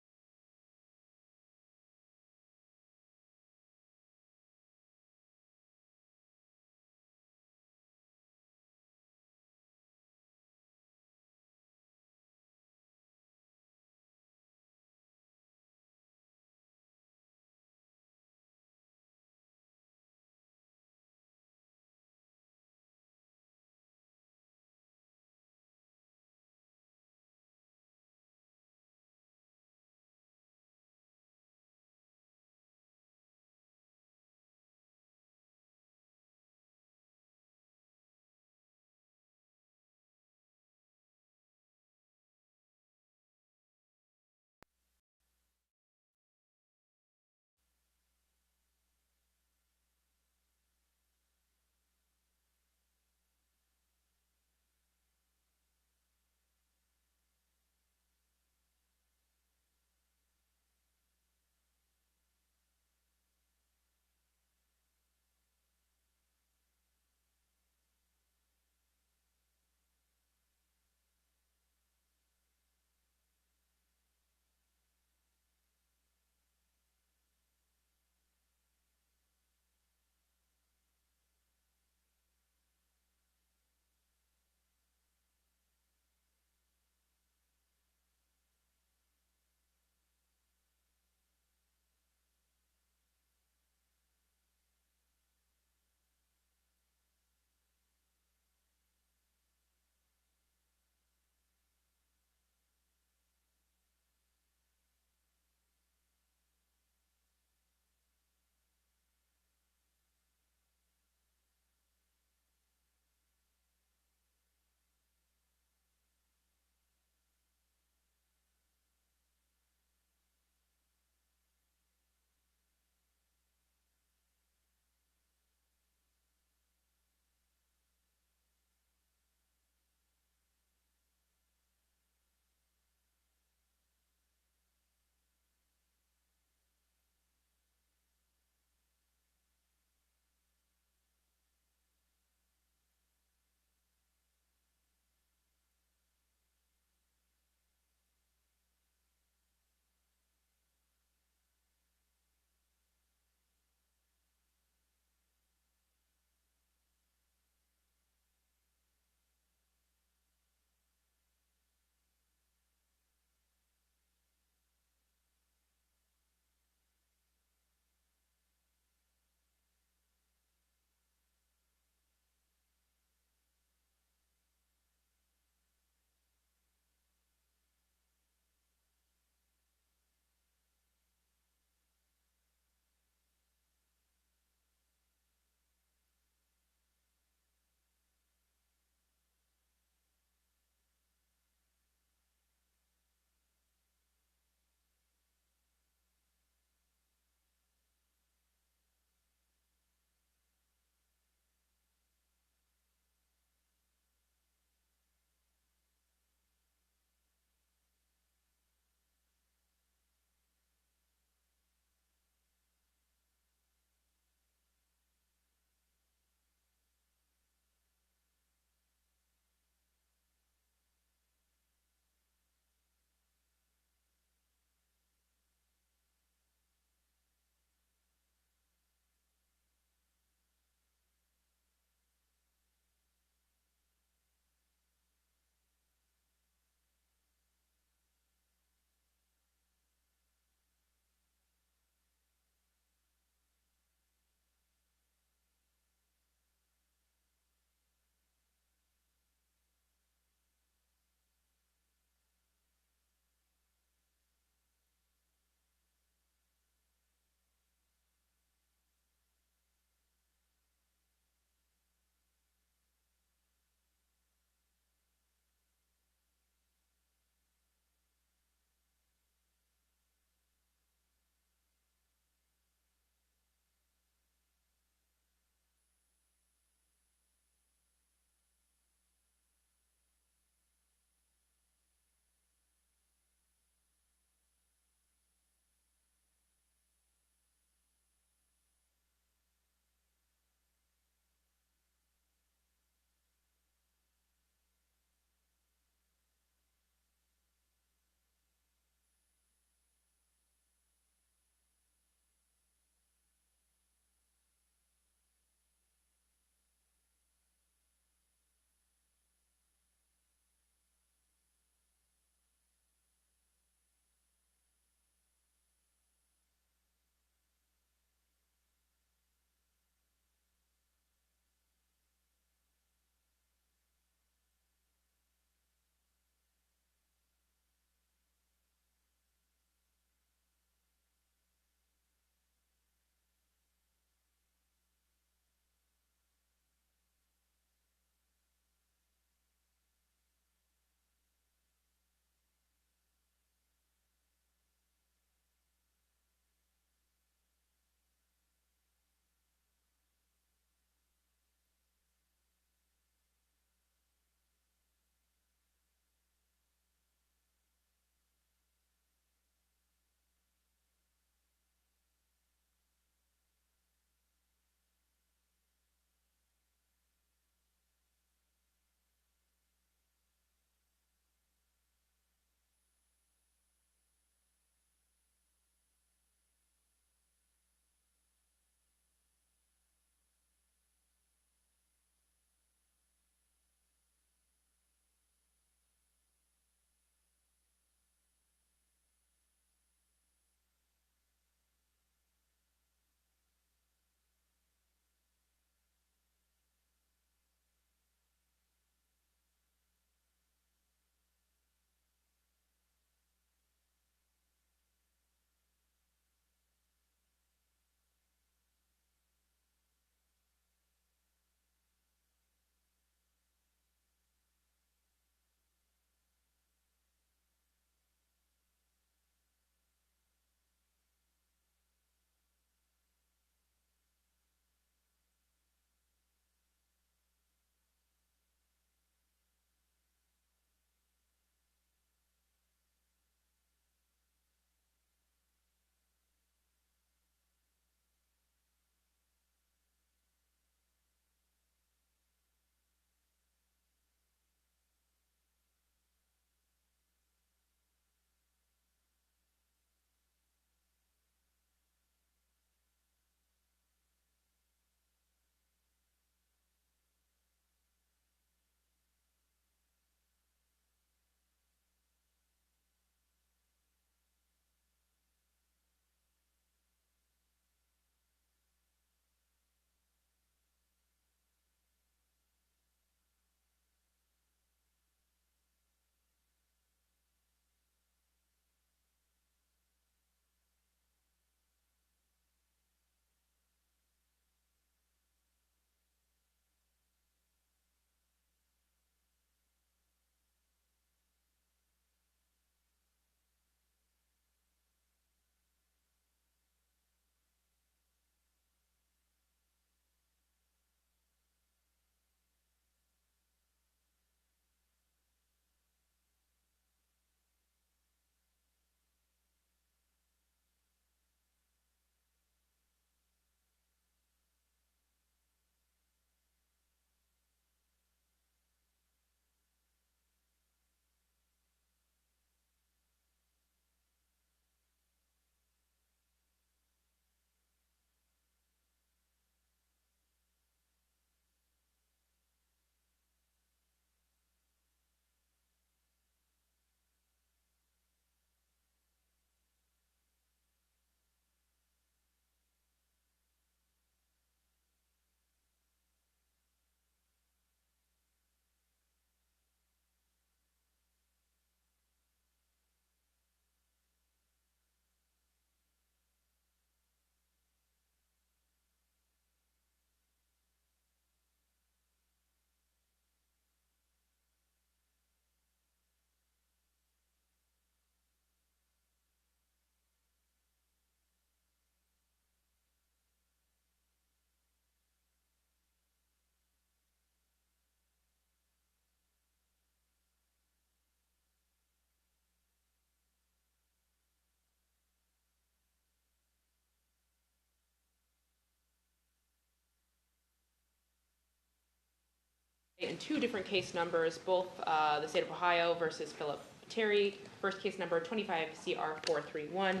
In two different case numbers, both the state of Ohio versus Philip Terry, first case number 25 CR 431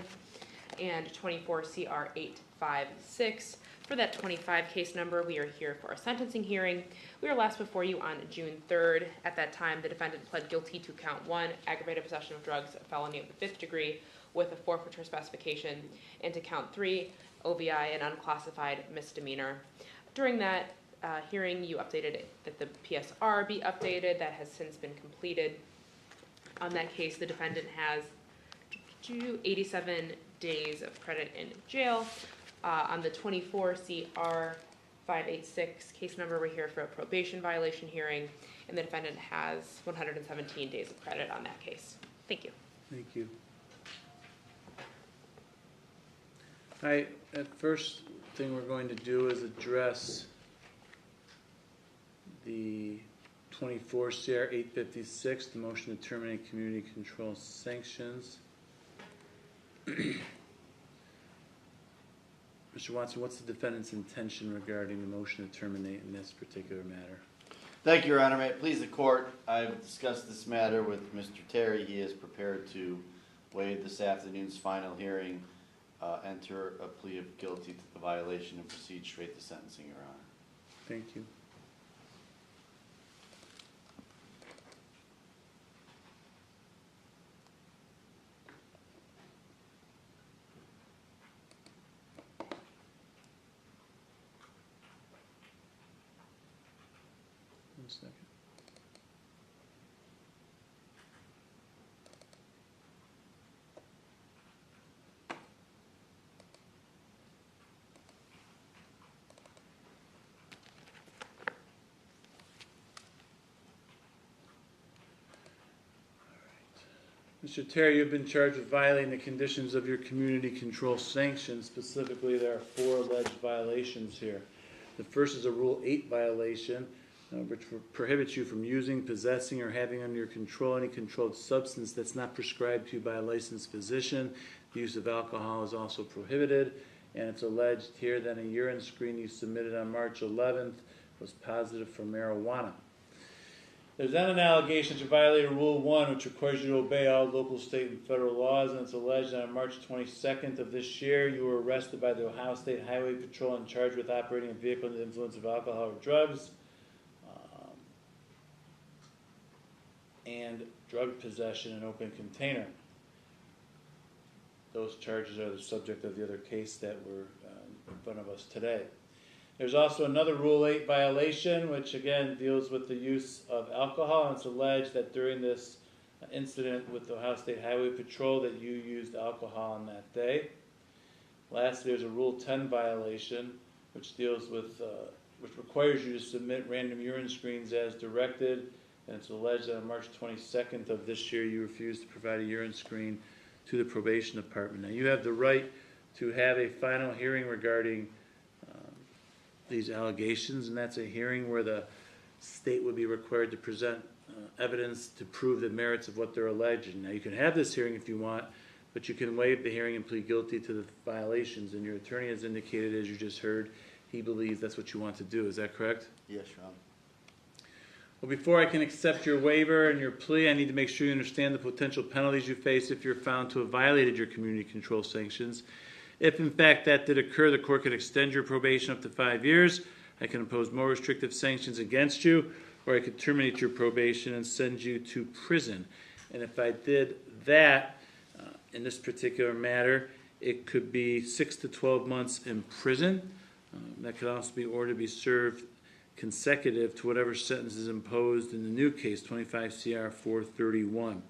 and 24 CR 856. For that 25 case number, we are here for a sentencing hearing. We were last before you on June 3rd. At that time, the defendant pled guilty to count 1, aggravated possession of drugs, a felony of the 5th degree with a forfeiture specification, and to count 3, OVI, an unclassified misdemeanor. During that hearing, you updated that the PSR be updated. That has since been completed. On that case, the defendant has 87 days of credit in jail. On the 24 CR 586 case number, we're here for a probation violation hearing, and the defendant has 117 days of credit on that case. Thank you. Thank you. All right, the first thing we're going to do is address the 24 CR 856, the motion to terminate community control sanctions. Mr. Watson, what's the defendant's intention regarding the motion to terminate in this particular matter? Thank you, Your Honor. May it please the court, I've discussed this matter with Mr. Terry. He is prepared to waive this afternoon's final hearing, enter a plea of guilty to the violation, and proceed straight to sentencing, Your Honor. Thank you. One second. Mr. Terry, you've been charged with violating the conditions of your community control sanctions. Specifically, there are 4 alleged violations here. The first is a Rule 8 violation, which prohibits you from using, possessing, or having under your control any controlled substance that's not prescribed to you by a licensed physician. The use of alcohol is also prohibited, and it's alleged here that a urine screen you submitted on March 11th was positive for marijuana. There's then an allegation that you violated Rule 1, which requires you to obey all local, state, and federal laws, and it's alleged that on March 22nd of this year, you were arrested by the Ohio State Highway Patrol and charged with operating a vehicle under the influence of alcohol or drugs, and drug possession in an open container. Those charges are the subject of the other case that were in front of us today. There's also another Rule 8 violation, which again deals with the use of alcohol, and it's alleged that during this incident with the Ohio State Highway Patrol that you used alcohol on that day. Lastly, there's a Rule 10 violation, which deals with, which requires you to submit random urine screens as directed, and it's alleged that on March 22nd of this year you refused to provide a urine screen to the probation department. Now, you have the right to have a final hearing regarding these allegations, and that's a hearing where the state would be required to present evidence to prove the merits of what they're alleging. Now, you can have this hearing if you want, but you can waive the hearing and plead guilty to the violations, and your attorney has indicated, as you just heard, he believes that's what you want to do. Is that correct? Yes, Your Honor. Well, before I can accept your waiver and your plea, I need to make sure you understand the potential penalties you face if you're found to have violated your community control sanctions. If, in fact, that did occur, the court could extend your probation up to 5 years. I can impose more restrictive sanctions against you, or I could terminate your probation and send you to prison. And if I did that, in this particular matter, it could be 6 to 12 months in prison. That could also be ordered to be served consecutive to whatever sentence is imposed in the new case, 25 CR 431.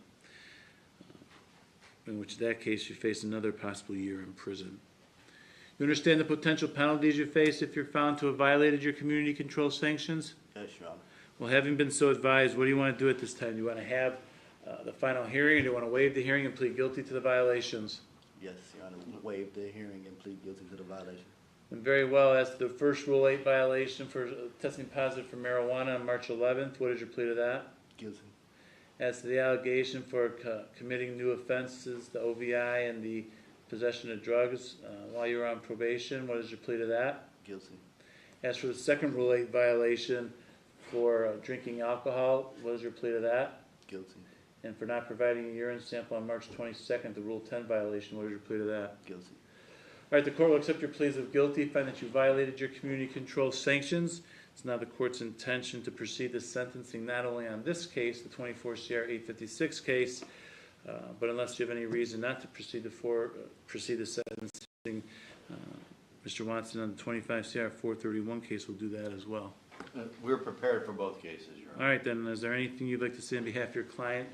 In which that case you face another possible year in prison. You understand the potential penalties you face if you're found to have violated your community control sanctions? Yes, Your Honor. Well, having been so advised, what do you want to do at this time? Do you want to have the final hearing, or do you want to waive the hearing and plead guilty to the violations? Yes, Your Honor. Waive the hearing and plead guilty to the violation. And very well, as to the first Rule 8 violation for testing positive for marijuana on March 11th, what is your plea to that? Guilty. As to the allegation for committing new offenses, the OVI and the possession of drugs while you were on probation, what is your plea to that? Guilty. As for the second Rule 8 violation for drinking alcohol. What is your plea to that? Guilty. And for not providing a urine sample on March 22nd, the Rule 10 violation. What is your plea to that? Guilty. All right, the court will accept your pleas of guilty, find that you violated your community control sanctions. It's now the court's intention to proceed to sentencing not only on this case, the 24 CR 856 case, but unless you have any reason not to proceed to sentencing, Mr. Watson on the 25 CR 431 case will do that as well. We're prepared for both cases, Your Honor. All right, then, is there anything you'd like to say on behalf of your client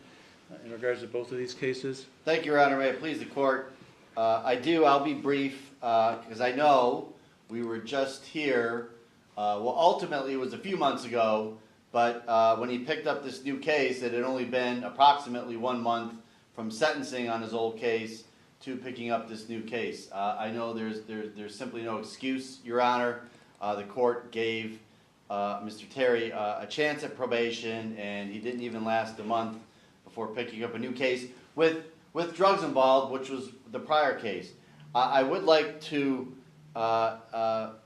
in regards to both of these cases? Thank you, Your Honor. May it please the court. I'll be brief, because I know we were just here, ultimately it was a few months ago, but when he picked up this new case, it had only been approximately 1 month from sentencing on his old case to picking up this new case. I know there's simply no excuse, Your Honor. The court gave Mr. Terry a chance at probation, and he didn't even last a month before picking up a new case with drugs involved, which was the prior case. I would like to point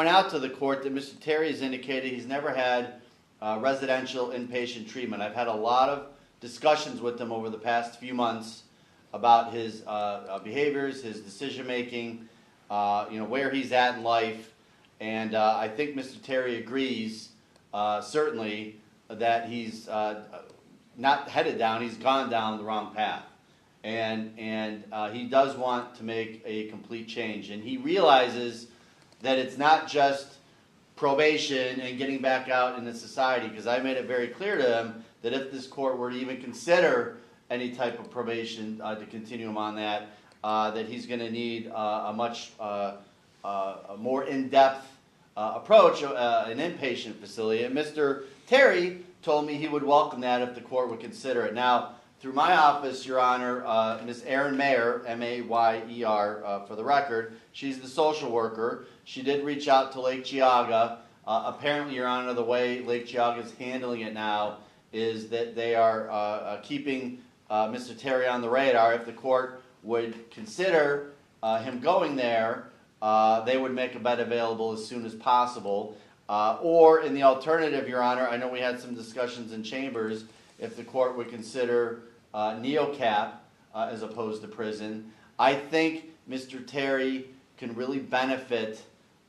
out to the court that Mr. Terry has indicated he's never had residential inpatient treatment. I've had a lot of discussions with him over the past few months about his behaviors, his decision-making, where he's at in life. And I think Mr. Terry agrees, certainly, that he's not headed down, he's gone down the wrong path. And he does want to make a complete change. And he realizes that it's not just probation and getting back out into society, because I made it very clear to him that if this court were to even consider any type of probation to continue him on that, that he's going to need a much more in-depth approach, an inpatient facility. And Mr. Terry told me he would welcome that if the court would consider it. Now, through my office, Your Honor, Ms. Erin Mayer, M-A-Y-E-R, for the record, she's the social worker. She did reach out to Lake Geauga. Apparently, Your Honor, the way Lake Geauga is handling it now is that they are keeping Mr. Terry on the radar. If the court would consider him going there, they would make a bed available as soon as possible. Or in the alternative, Your Honor, I know we had some discussions in chambers, if the court would consider NeoCap as opposed to prison. I think Mr. Terry can really benefit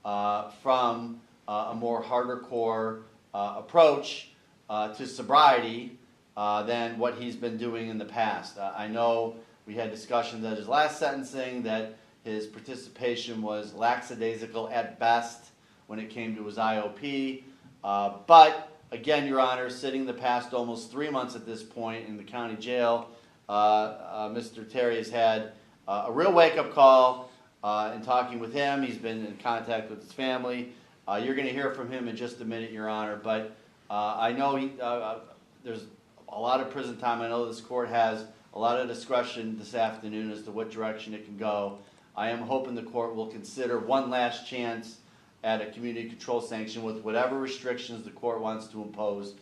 from a more harder core approach to sobriety than what he's been doing in the past. I know we had discussions at his last sentencing that his participation was lackadaisical at best when it came to his IOP. But again, Your Honor, sitting the past almost 3 months at this point in the county jail, Mr. Terry has had a real wake-up call in talking with him. He's been in contact with his family. You're going to hear from him in just a minute, Your Honor. But I know there's a lot of prison time. I know this court has a lot of discretion this afternoon as to what direction it can go. I am hoping the court will consider one last chance at a community control sanction with whatever restrictions the court wants to impose.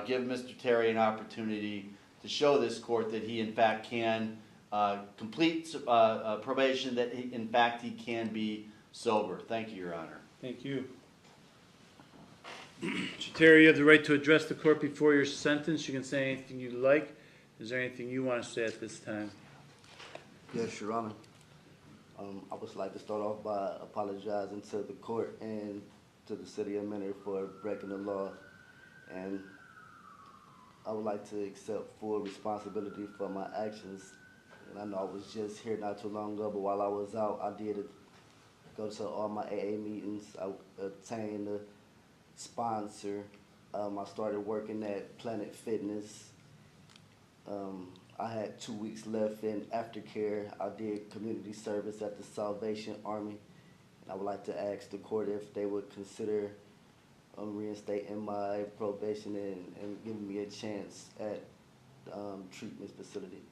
Give Mr. Terry an opportunity to show this court that he in fact can complete probation, that in fact he can be sober. Thank you, Your Honor. Thank you. Mr. Terry, you have the right to address the court before your sentence. You can say anything you'd like. Is there anything you want to say at this time? Yes, Your Honor. I would like to start off by apologizing to the court and to the city of Mentor for breaking the law. And I would like to accept full responsibility for my actions. And I know I was just here not too long ago, but while I was out, I did go to all my AA meetings. I obtained a sponsor. I started working at Planet Fitness. I had 2 weeks left in aftercare. I did community service at the Salvation Army. And I would like to ask the court if they would consider reinstating my probation and giving me a chance at the treatment facility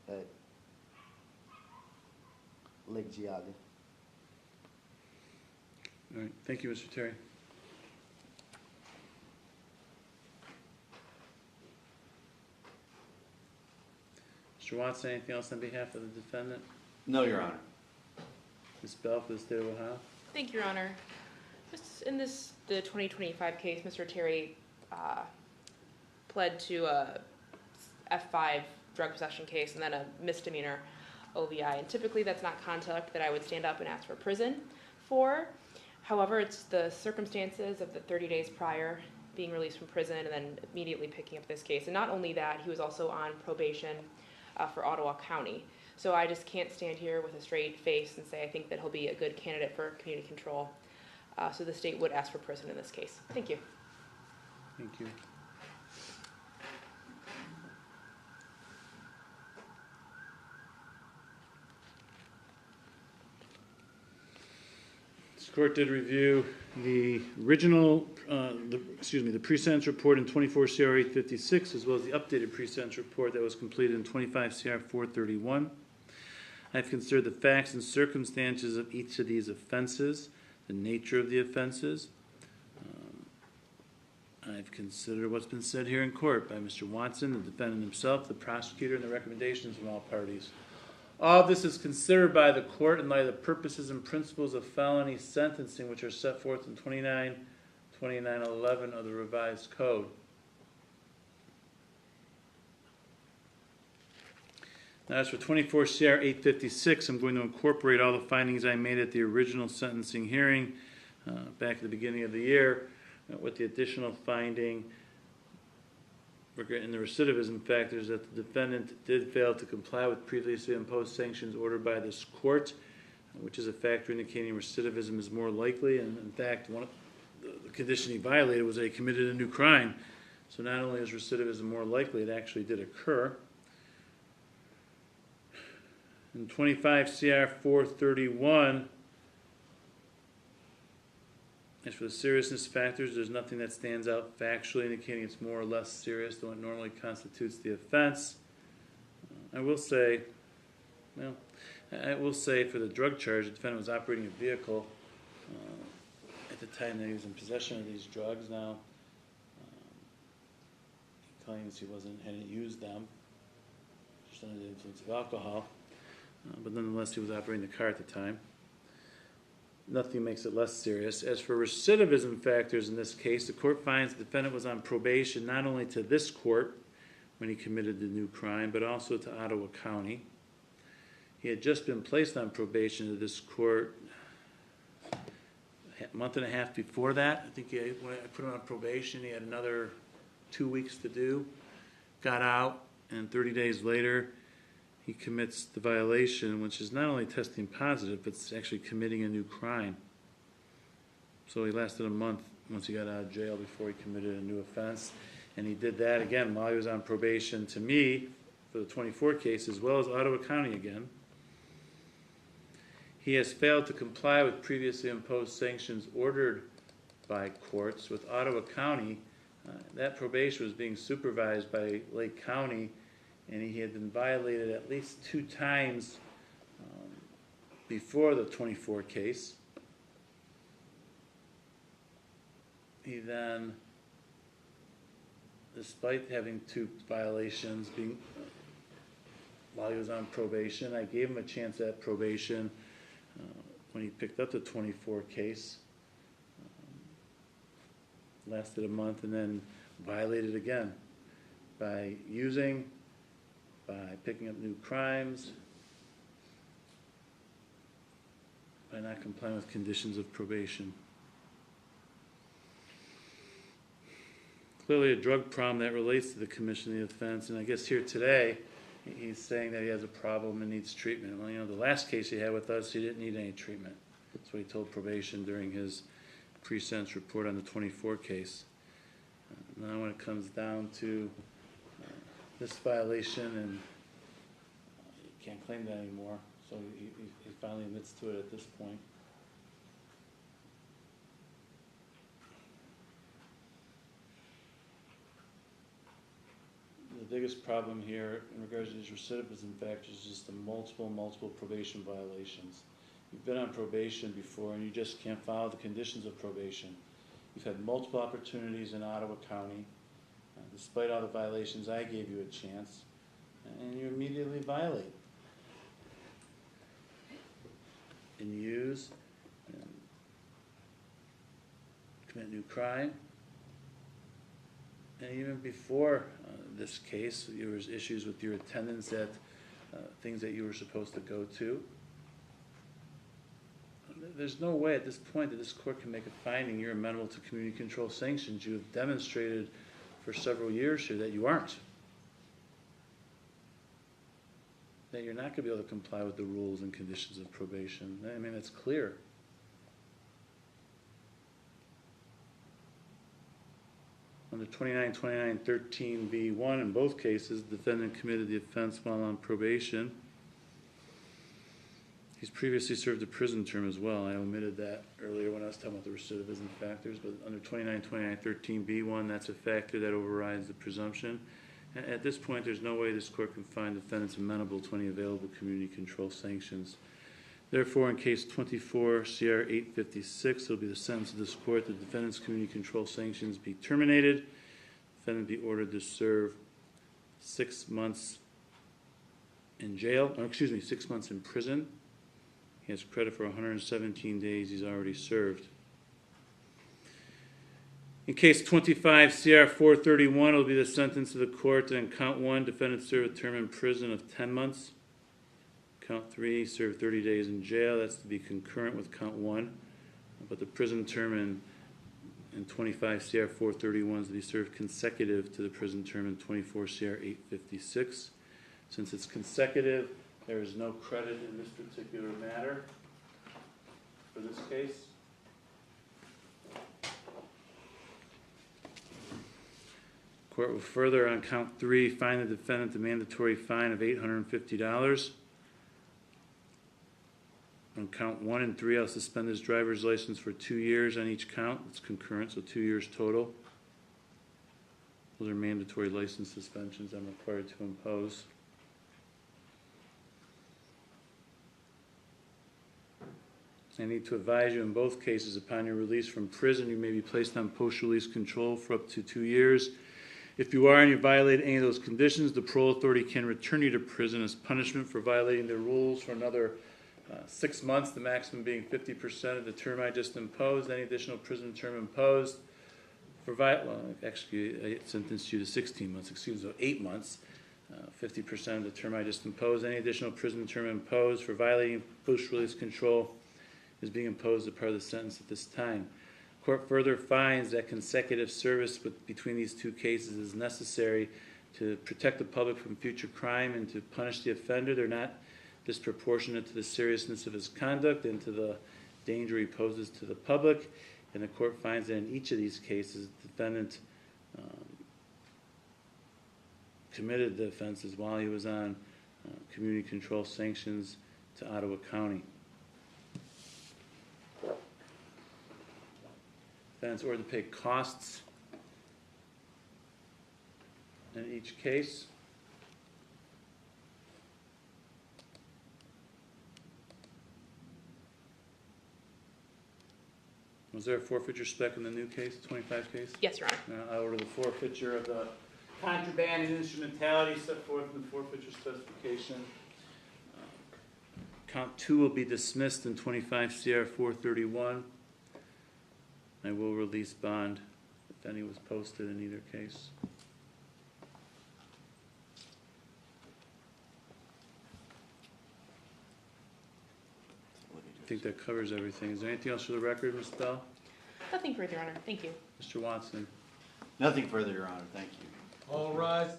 at Lake Geauga. All right. Thank you, Mr. Terry. Mr. Watson, anything else on behalf of the defendant? No, Your Honor. Ms. Bell for the state of Ohio. Thank you, Your Honor. In the 2025 case, Mr. Terry pled to a F5 drug possession case and then a misdemeanor OVI. And typically that's not conduct that I would stand up and ask for prison for. However, it's the circumstances of the 30 days prior being released from prison and then immediately picking up this case. And not only that, he was also on probation for Ottawa County. So I just can't stand here with a straight face and say I think that he'll be a good candidate for community control. So the state would ask for prison in this case. Thank you. Thank you. This court did review the original, the pre-sentence report in 24 CR 856, as well as the updated pre-sentence report that was completed in 25 CR 431. I've considered the facts and circumstances of each of these offenses, the nature of the offenses. I've considered what's been said here in court by Mr. Watson, the defendant himself, the prosecutor, and the recommendations from all parties. All of this is considered by the court in light of the purposes and principles of felony sentencing, which are set forth in 2911 of the revised code. Now, as for 24 CR 856, I'm going to incorporate all the findings I made at the original sentencing hearing back at the beginning of the year, with the additional finding in the recidivism factors that the defendant did fail to comply with previously imposed sanctions ordered by this court, which is a factor indicating recidivism is more likely. And in fact, one of the condition he violated was that he committed a new crime. So not only is recidivism more likely, it actually did occur. In 25 CR 431, as for the seriousness factors, there's nothing that stands out factually indicating it's more or less serious than what normally constitutes the offense. I will say for the drug charge, the defendant was operating a vehicle at the time that he was in possession of these drugs. Now, he claims he hadn't used them, just under the influence of alcohol, but nonetheless, he was operating the car at the time. Nothing makes it less serious. As for recidivism factors in this case, the court finds the defendant was on probation not only to this court when he committed the new crime, but also to Ottawa County. He had just been placed on probation to this court a month and a half before that. I think when I put him on probation, he had another 2 weeks to do. Got out, and 30 days later, he commits the violation, which is not only testing positive, but it's actually committing a new crime. So he lasted a month once he got out of jail before he committed a new offense. And he did that again while he was on probation to me for the 24 case, as well as Ottawa County again. He has failed to comply with previously imposed sanctions ordered by courts. With Ottawa County, that probation was being supervised by Lake County, and he had been violated at least 2 times before the 24 case. He then, despite having 2 violations while he was on probation, I gave him a chance at probation when he picked up the 24 case. Lasted a month and then violated again by picking up new crimes, by not complying with conditions of probation. Clearly a drug problem that relates to the commission of the offense, and I guess here today he's saying that he has a problem and needs treatment. Well, the last case he had with us, he didn't need any treatment. That's what he told probation during his pre-sentence report on the 24 case. Now when it comes down to this violation, and he can't claim that anymore, so he finally admits to it at this point. The biggest problem here in regards to these recidivism factors is just the multiple probation violations. You've been on probation before and you just can't follow the conditions of probation. You've had multiple opportunities in Ottawa County. Despite all the violations, I gave you a chance, and you immediately violate and use. commit new crime. And even before this case, there was issues with your attendance at things that you were supposed to go to. There's no way at this point that this court can make a finding you're amenable to community control sanctions. You have demonstrated for several years here that you aren't. That you're not going to be able to comply with the rules and conditions of probation. I mean, it's clear. Under 2929-13B1, in both cases, the defendant committed the offense while on probation. He's previously served a prison term as well. I omitted that earlier when I was talking about the recidivism factors, but under 2929-13B1, that's a factor that overrides the presumption. At this point, there's no way this court can find defendants amenable to any available community control sanctions. Therefore, in case 24 CR 856, it'll be the sentence of this court: the defendant's community control sanctions be terminated. Defendant be ordered to serve 6 months in jail, or 6 months in prison. He has credit for 117 days he's already served. In case 25 CR 431, it'll be the sentence of the court, and count 1, defendant serve a term in prison of 10 months. Count 3, serve 30 days in jail. That's to be concurrent with count 1. But the prison term in 25 CR 431 is to be served consecutive to the prison term in 24 CR 856. Since it's consecutive, there is no credit in this particular matter for this case. Court will further, on count 3, fine the defendant a mandatory fine of $850. On count 1 and 3, I'll suspend his driver's license for 2 years on each count. It's concurrent, so 2 years total. Those are mandatory license suspensions I'm required to impose. I need to advise you in both cases, upon your release from prison, you may be placed on post-release control for up to 2 years. If you are and you violate any of those conditions, the parole authority can return you to prison as punishment for violating the rules for another 6 months, the maximum being 50% of the term I just imposed. Any additional prison term imposed for I sentenced you to 16 months, 8 months. 50% of the term I just imposed. Any additional prison term imposed for violating post-release control is being imposed as part of the sentence at this time. Court further finds that consecutive service between these 2 cases is necessary to protect the public from future crime and to punish the offender. They're not disproportionate to the seriousness of his conduct and to the danger he poses to the public. And the court finds that in each of these cases, the defendant committed the offenses while he was on community control sanctions to Ottawa County. Defendant's ordered to pay costs in each case. Was there a forfeiture spec in the new case, 25 case? Yes, Your Honor. I order the forfeiture of the contraband and instrumentality set forth in the forfeiture specification. Count 2 will be dismissed in 25 CR 431. I will release bond if any was posted in either case. I think that covers everything. Is there anything else for the record, Ms. Bell? Nothing further, Your Honor. Thank you. Mr. Watson? Nothing further, Your Honor. Thank you. All rise.